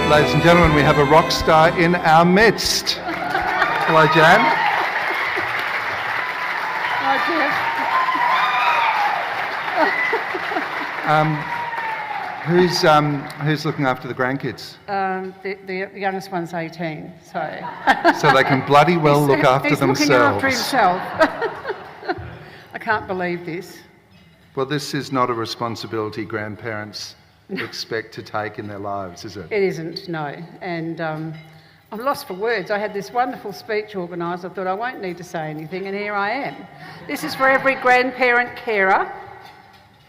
Ladies and gentlemen, we have a rock star in our midst. Hello, Jan. Who's looking after the grandkids? The youngest one's 18, so... So they can bloody well look after he's themselves. looking after himself. I can't believe this. Well, this is not a responsibility grandparents expect to take in their lives, is it? It isn't, no. And I'm lost for words. I had this wonderful speech organised. I thought I won't need to say anything, and here I am. This is for every grandparent carer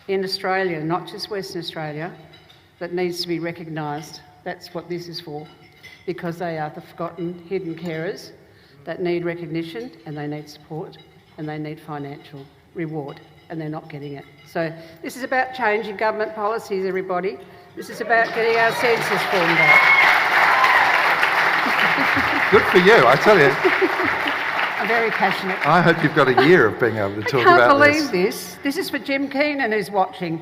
in Australia, not just Western Australia, that needs to be recognised. That's what this is for, because they are the forgotten, hidden carers that need recognition, and they need support, and they need financial reward, and they're not getting it. So this is about changing government policies, everybody. This is about getting our census formed out. Good for you, I tell you. I'm very passionate. I hope you've got a year of being able to talk I can't about believe this. this. This is for Jim Keenan, who's watching.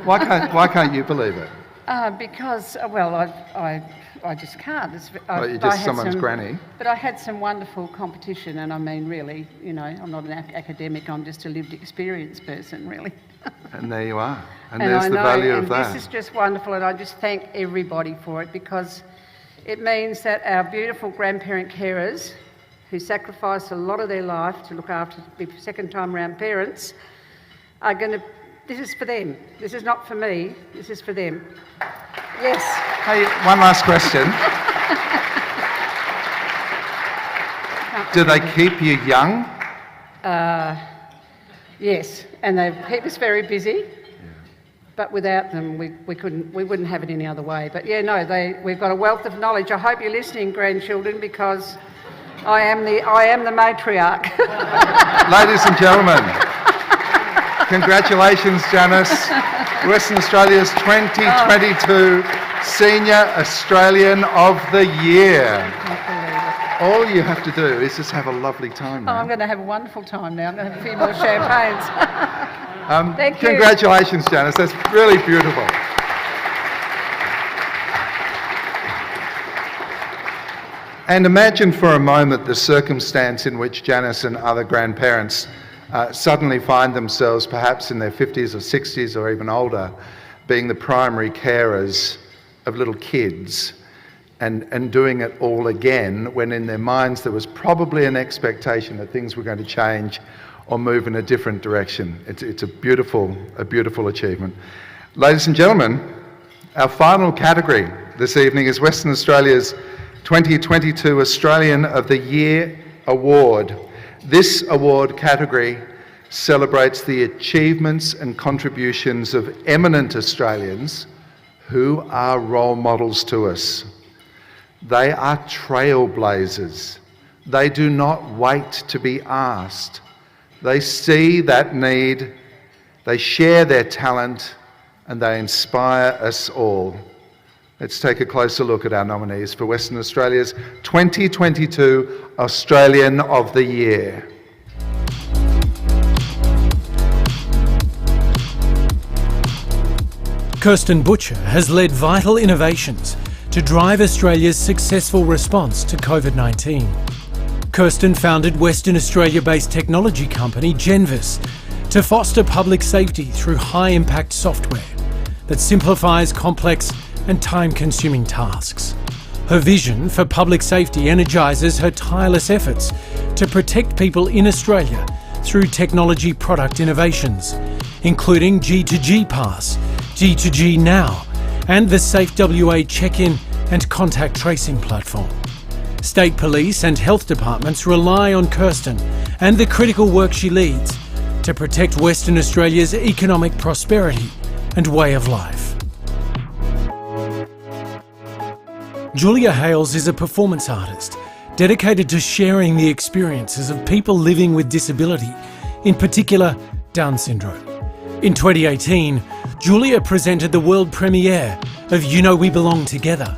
Why can't you believe it? Because, well, I just can't. You're just someone's granny. But I had some wonderful competition, and I mean, really, you know, I'm not an academic, I'm just a lived experience person, really. And there you are. And And there's I the know, value and of that. this is just wonderful, and I just thank everybody for it, because it means that our beautiful grandparent carers, who sacrifice a lot of their life to look after the second-time round parents, are going to... This is for them. This is not for me. This is for them. Yes. Hey, one last question. Do they keep you young? Yes, and they keep us very busy. But without them, we wouldn't have it any other way. But yeah, no, we've got a wealth of knowledge. I hope you're listening, grandchildren, because I am the matriarch. Ladies and gentlemen, congratulations, Janice. Western Australia's 2022 Senior Australian of the Year. All you have to do is just have a lovely time Oh, now. I'm going to have a wonderful time now. I'm going to have a few more champagnes. Thank you. Congratulations, Janice. That's really beautiful. And imagine for a moment the circumstance in which Janice and other grandparents suddenly find themselves, perhaps in their 50s or 60s or even older, being the primary carers of little kids and doing it all again, when in their minds there was probably an expectation that things were going to change or move in a different direction. It's a beautiful achievement. Ladies and gentlemen, our final category this evening is Western Australia's 2022 Australian of the Year Award. This award category celebrates the achievements and contributions of eminent Australians who are role models to us. They are trailblazers. They do not wait to be asked. They see that need, they share their talent, and they inspire us all. Let's take a closer look at our nominees for Western Australia's 2022 Australian of the Year. Kirsten Butcher has led vital innovations to drive Australia's successful response to COVID-19. Kirsten founded Western Australia-based technology company Genvis to foster public safety through high-impact software that simplifies complex and time-consuming tasks. Her vision for public safety energises her tireless efforts to protect people in Australia through technology product innovations, including G2G Pass, G2G Now, and the Safe WA check-in and contact tracing platform. State police and health departments rely on Kirsten and the critical work she leads to protect Western Australia's economic prosperity and way of life. Julia Hales is a performance artist dedicated to sharing the experiences of people living with disability, in particular Down syndrome. In 2018, Julia presented the world premiere of You Know We Belong Together,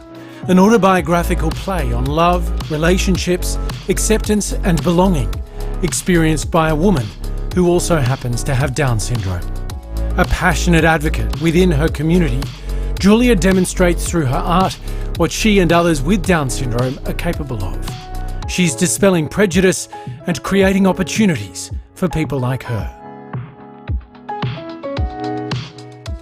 an autobiographical play on love, relationships, acceptance and belonging, experienced by a woman who also happens to have Down syndrome. A passionate advocate within her community, Julia demonstrates through her art what she and others with Down syndrome are capable of. She's dispelling prejudice and creating opportunities for people like her.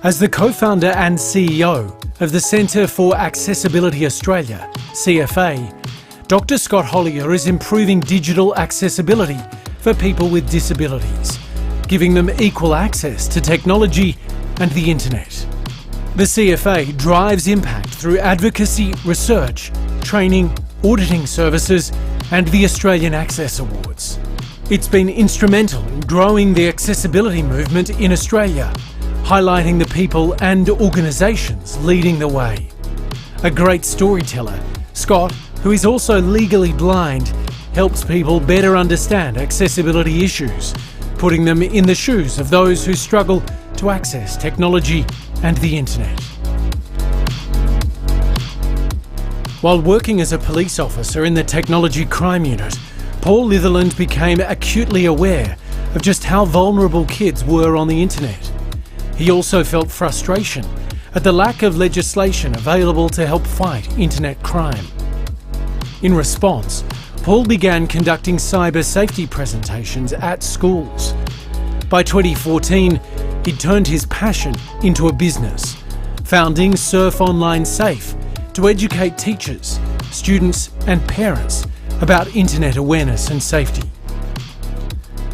As the co-founder and CEO of the Centre for Accessibility Australia, CFA, Dr. Scott Hollier is improving digital accessibility for people with disabilities, giving them equal access to technology and the internet. The CFA drives impact through advocacy, research, training, auditing services, and the Australian Access Awards. It's been instrumental in growing the accessibility movement in Australia, highlighting the people and organisations leading the way. A great storyteller, Scott, who is also legally blind, helps people better understand accessibility issues, putting them in the shoes of those who struggle to access technology and the internet. While working as a police officer in the Technology Crime Unit, Paul Litherland became acutely aware of just how vulnerable kids were on the internet. He also felt frustration at the lack of legislation available to help fight internet crime. In response, Paul began conducting cyber safety presentations at schools. By 2014, he turned his passion into a business, founding Surf Online Safe to educate teachers, students and parents about internet awareness and safety.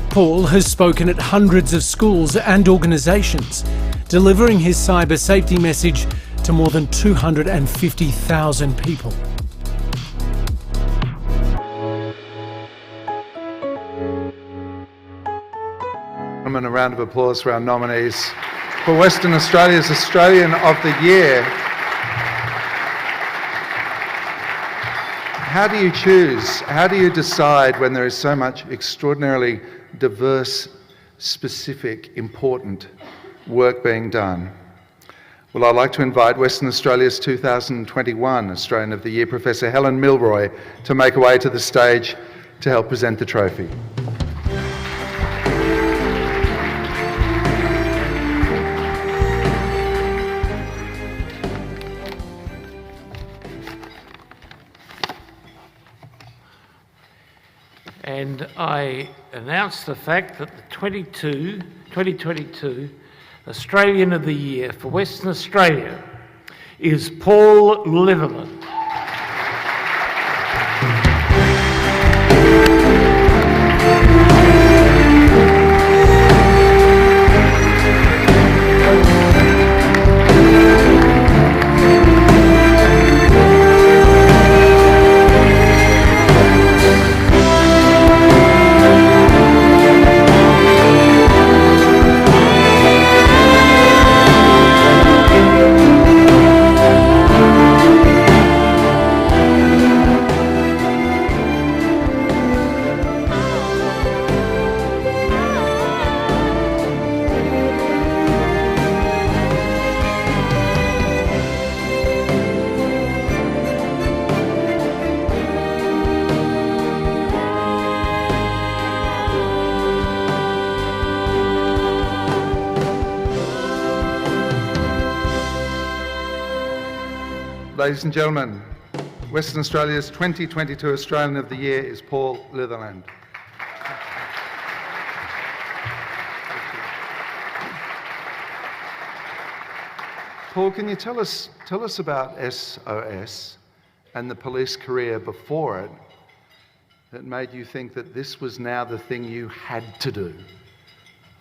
Paul has spoken at hundreds of schools and organisations, delivering his cyber safety message to more than 250,000 people. A round of applause for our nominees for Western Australia's Australian of the Year. How do you choose? How do you decide when there is so much extraordinarily diverse, specific, important work being done? Well, I'd like to invite Western Australia's 2021 Australian of the Year, Professor Helen Milroy, to make her way to the stage to help present the trophy. And I announce the fact that the 2022 Australian of the Year for Western Australia is Paul Litherland. Ladies and gentlemen, Western Australia's 2022 Australian of the Year is Paul Litherland. Paul, can you tell us about SOS and the police career before it that made you think that this was now the thing you had to do?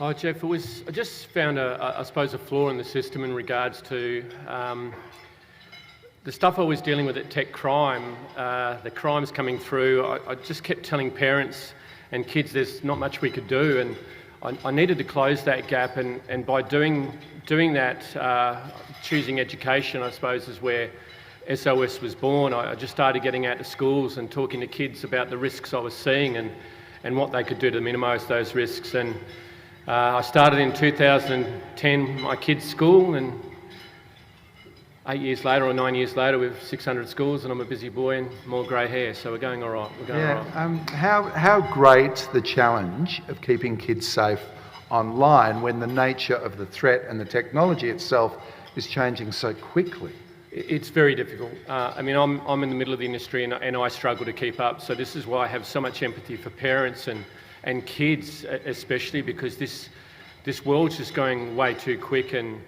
Oh, Jeff, I just found, I suppose, a flaw in the system in regards to the stuff I was dealing with at Tech Crime, the crimes coming through. I just kept telling parents and kids there's not much we could do, and I needed to close that gap, and by doing that, choosing education, I suppose, is where SOS was born. I just started getting out to schools and talking to kids about the risks I was seeing and what they could do to minimise those risks. And I started in 2010 my kids' school, and 8 years later or 9 years later we've 600 schools, and I'm a busy boy and more grey hair, so we're going all right. All right. How great the challenge of keeping kids safe online when the nature of the threat and the technology itself is changing so quickly. It's very difficult. I mean, I'm in the middle of the industry and I struggle to keep up, so this is why I have so much empathy for parents and kids especially, because this world's just going way too quick, and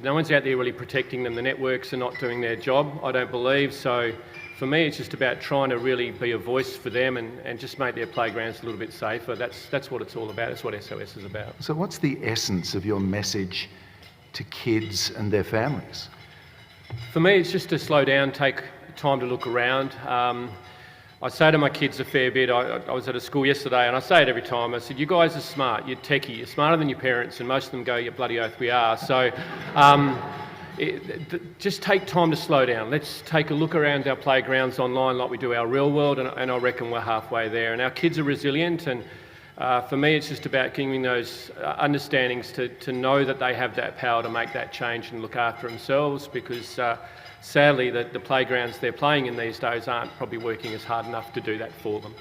no one's out there really protecting them. The networks are not doing their job, I don't believe. So for me, it's just about trying to really be a voice for them and just make their playgrounds a little bit safer. That's what it's all about. That's what SOS is about. So what's the essence of your message to kids and their families? For me, it's just to slow down, take time to look around. I say to my kids a fair bit. I was at a school yesterday, and I say it every time. I said, you guys are smart, you're techie, you're smarter than your parents, and most of them go, you bloody oath we are. So just take time to slow down. Let's take a look around our playgrounds online like we do our real world, and I reckon we're halfway there. And our kids are resilient, and for me it's just about giving those understandings to know that they have that power to make that change and look after themselves, because sadly the playgrounds they're playing in these days aren't probably working as hard enough to do that for them.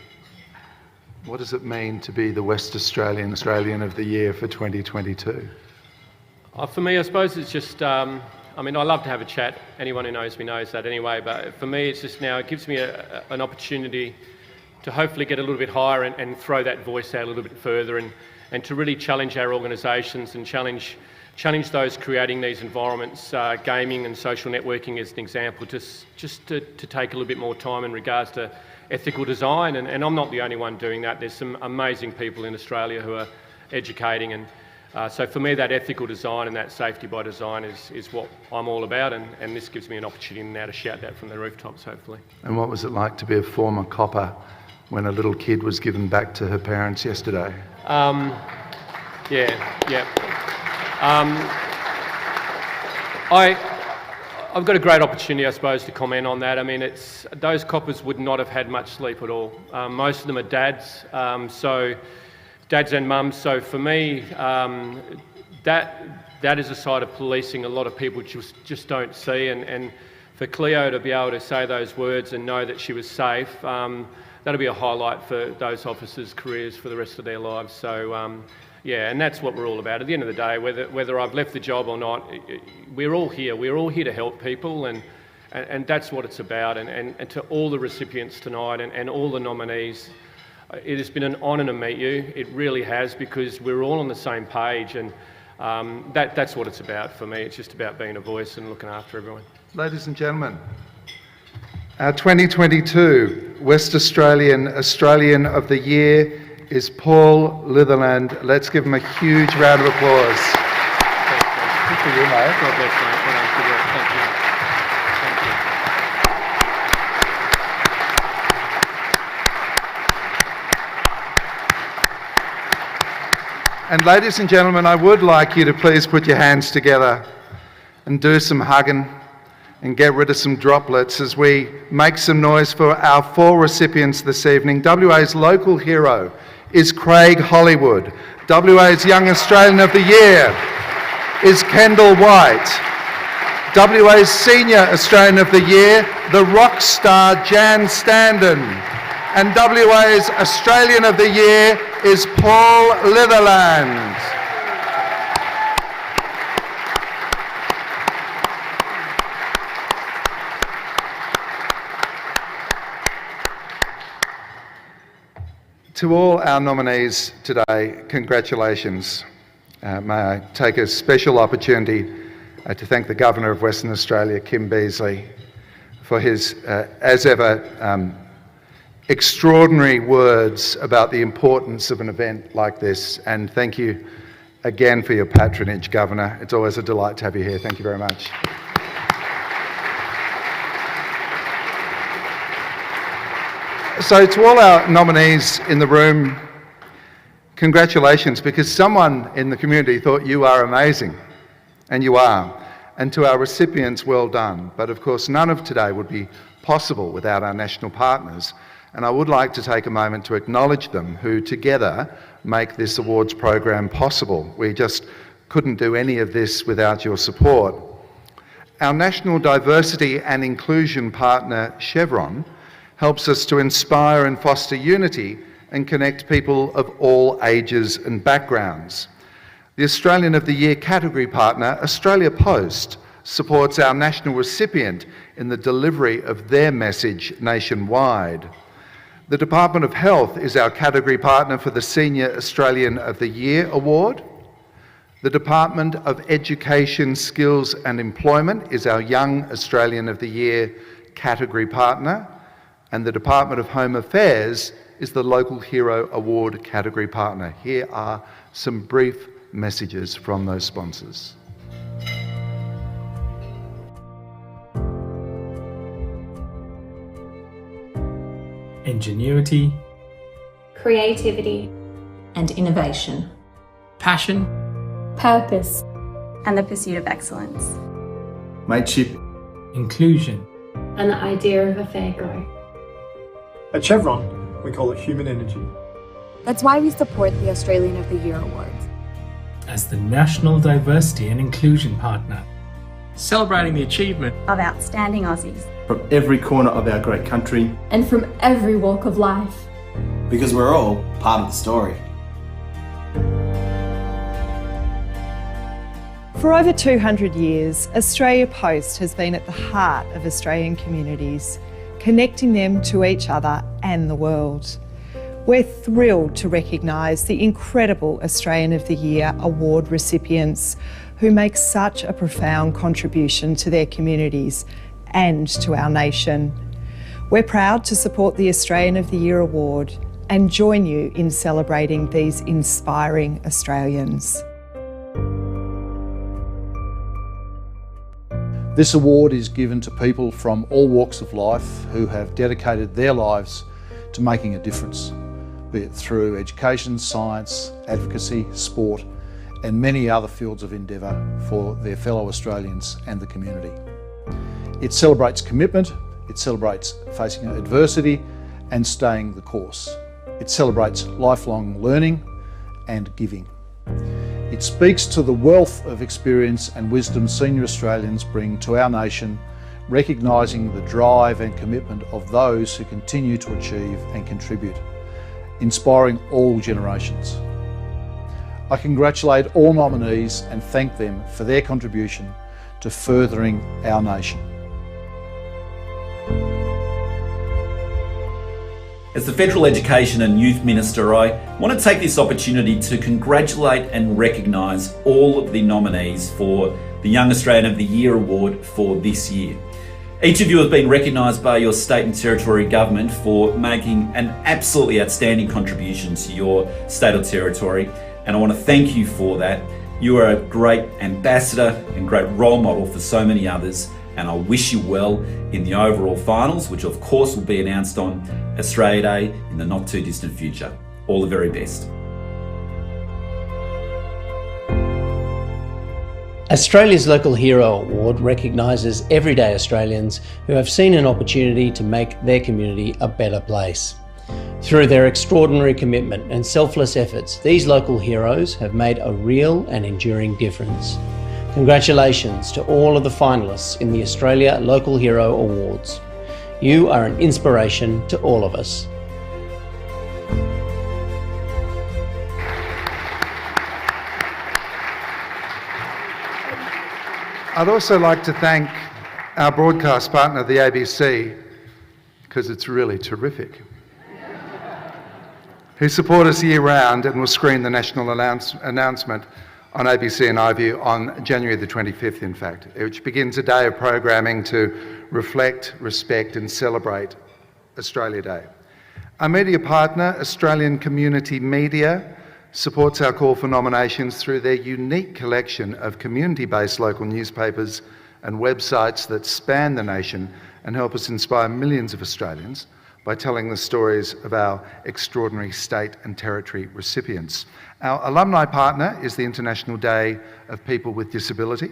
What does it mean to be the West Australian of the Year for 2022? For me, I suppose it's just, I mean, I love to have a chat. Anyone who knows me knows that anyway, but for me it's just now, it gives me an opportunity to hopefully get a little bit higher and throw that voice out a little bit further, and to really challenge our organisations and challenge those creating these environments, gaming and social networking as an example, just to take a little bit more time in regards to ethical design. And I'm not the only one doing that. There's some amazing people in Australia who are educating, and so for me that ethical design and that safety by design is what I'm all about, and this gives me an opportunity now to shout that from the rooftops, hopefully. And what was it like to be a former copper when a little kid was given back to her parents yesterday? I've got a great opportunity, I suppose, to comment on that. I mean, those coppers would not have had much sleep at all. Most of them are dads, so dads and mums. So for me, that is a side of policing a lot of people just don't see. And for Cleo to be able to say those words and know that she was safe, that'll be a highlight for those officers' careers for the rest of their lives. So. Yeah, and that's what we're all about. At the end of the day, whether I've left the job or not, we're all here. We're all here to help people, and that's what it's about. And to all the recipients tonight and all the nominees, it has been an honour to meet you. It really has, because we're all on the same page, and that's what it's about for me. It's just about being a voice and looking after everyone. Ladies and gentlemen, our 2022 West Australian of the Year is Paul Litherland. Let's give him a huge round of applause. Good for you, mate. God bless, mate. Well done. Good work. Thank you. And ladies and gentlemen, I would like you to please put your hands together and do some hugging and get rid of some droplets as we make some noise for our 4 recipients this evening. WA's local hero is Craig Hollywood. WA's Young Australian of the Year is Kendall White. WA's Senior Australian of the Year, the rock star Jan Standen. And WA's Australian of the Year is Paul Litherland. To all our nominees today, congratulations. May I take a special opportunity to thank the Governor of Western Australia, Kim Beazley, for his, as ever, extraordinary words about the importance of an event like this. And thank you again for your patronage, Governor. It's always a delight to have you here. Thank you very much. So to all our nominees in the room, congratulations, because someone in the community thought you are amazing, and you are. And to our recipients, well done. But of course, none of today would be possible without our national partners. And I would like to take a moment to acknowledge them, who together make this awards program possible. We just couldn't do any of this without your support. Our national diversity and inclusion partner, Chevron, helps us to inspire and foster unity and connect people of all ages and backgrounds. The Australian of the Year category partner, Australia Post, supports our national recipient in the delivery of their message nationwide. The Department of Health is our category partner for the Senior Australian of the Year award. The Department of Education, Skills and Employment is our Young Australian of the Year category partner. And the Department of Home Affairs is the Local Hero Award category partner. Here are some brief messages from those sponsors. Ingenuity, creativity and innovation, passion, purpose and the pursuit of excellence, mateship, inclusion, and the idea of a fair go. At Chevron, we call it human energy. That's why we support the Australian of the Year Awards. as the National Diversity and Inclusion Partner, celebrating the achievement of outstanding Aussies from every corner of our great country and from every walk of life. Because we're all part of the story. For over 200 years, Australia Post has been at the heart of Australian communities, connecting them to each other and the world. We're thrilled to recognise the incredible Australian of the Year award recipients who make such a profound contribution to their communities and to our nation. We're proud to support the Australian of the Year award and join you in celebrating these inspiring Australians. This award is given to people from all walks of life who have dedicated their lives to making a difference, be it through education, science, advocacy, sport, and many other fields of endeavour for their fellow Australians and the community. It celebrates commitment, it celebrates facing adversity and staying the course. It celebrates lifelong learning and giving. It speaks to the wealth of experience and wisdom senior Australians bring to our nation, recognising the drive and commitment of those who continue to achieve and contribute, inspiring all generations. I congratulate all nominees and thank them for their contribution to furthering our nation. As the Federal Education and Youth Minister, I want to take this opportunity to congratulate and recognise all of the nominees for the Young Australian of the Year Award for this year. Each of you has been recognised by your state and territory government for making an absolutely outstanding contribution to your state or territory, and I want to thank you for that. You are a great ambassador and great role model for so many others, and I wish you well in the overall finals, which of course will be announced on Australia Day in the not too distant future. All the very best. Australia's Local Hero Award recognises everyday Australians who have seen an opportunity to make their community a better place. Through their extraordinary commitment and selfless efforts, these local heroes have made a real and enduring difference. Congratulations to all of the finalists in the Australia Local Hero Awards. You are an inspiration to all of us. I'd also like to thank our broadcast partner, the ABC, because it's really terrific. who support us year round and will screen the national announcement on ABC and iView on January the 25th, in fact, which begins a day of programming to reflect, respect and celebrate Australia Day. Our media partner, Australian Community Media, supports our call for nominations through their unique collection of community-based local newspapers and websites that span the nation and help us inspire millions of Australians by telling the stories of our extraordinary state and territory recipients. Our alumni partner is the International Day of People with Disability.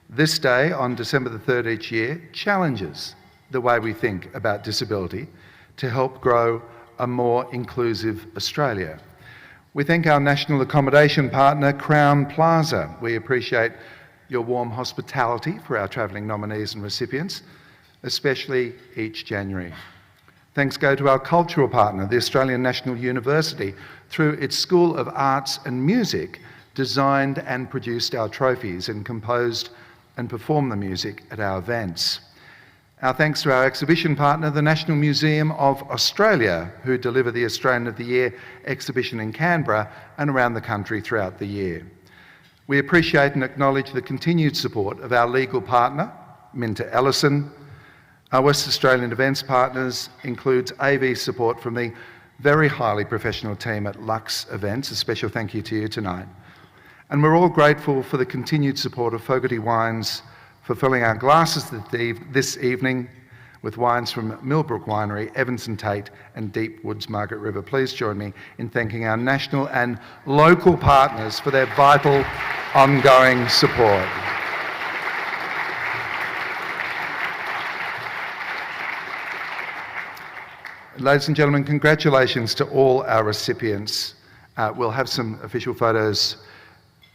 This day, on December the 3rd each year, challenges the way we think about disability to help grow a more inclusive Australia. We thank our national accommodation partner, Crowne Plaza. We appreciate your warm hospitality for our travelling nominees and recipients, especially each January. Thanks go to our cultural partner, the Australian National University, through its School of Arts and Music, designed and produced our trophies and composed and performed the music at our events. Our thanks to our exhibition partner, the National Museum of Australia, who deliver the Australian of the Year exhibition in Canberra and around the country throughout the year. We appreciate and acknowledge the continued support of our legal partner, Minter Ellison. Our West Australian events partners includes AV support from the very highly professional team at Lux Events. A special thank you to you tonight. And we're all grateful for the continued support of Fogarty Wines for filling our glasses this evening with wines from Millbrook Winery, Evanson Tate and Deep Woods Margaret River. Please join me in thanking our national and local partners for their vital ongoing support. Ladies and gentlemen, congratulations to all our recipients. We'll have some official photos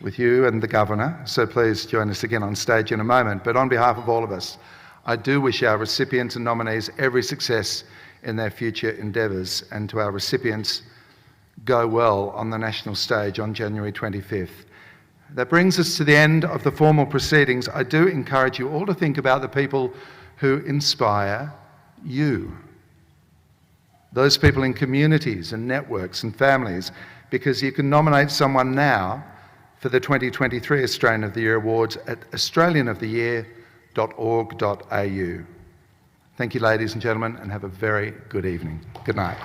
with you and the Governor, so please join us again on stage in a moment. But on behalf of all of us, I do wish our recipients and nominees every success in their future endeavours, and to our recipients, go well on the national stage on January 25th. That brings us to the end of the formal proceedings. I do encourage you all to think about the people who inspire you. Those people in communities and networks and families, because you can nominate someone now for the 2023 Australian of the Year Awards at australianoftheyear.org.au. Thank you, ladies and gentlemen, and have a very good evening. Good night.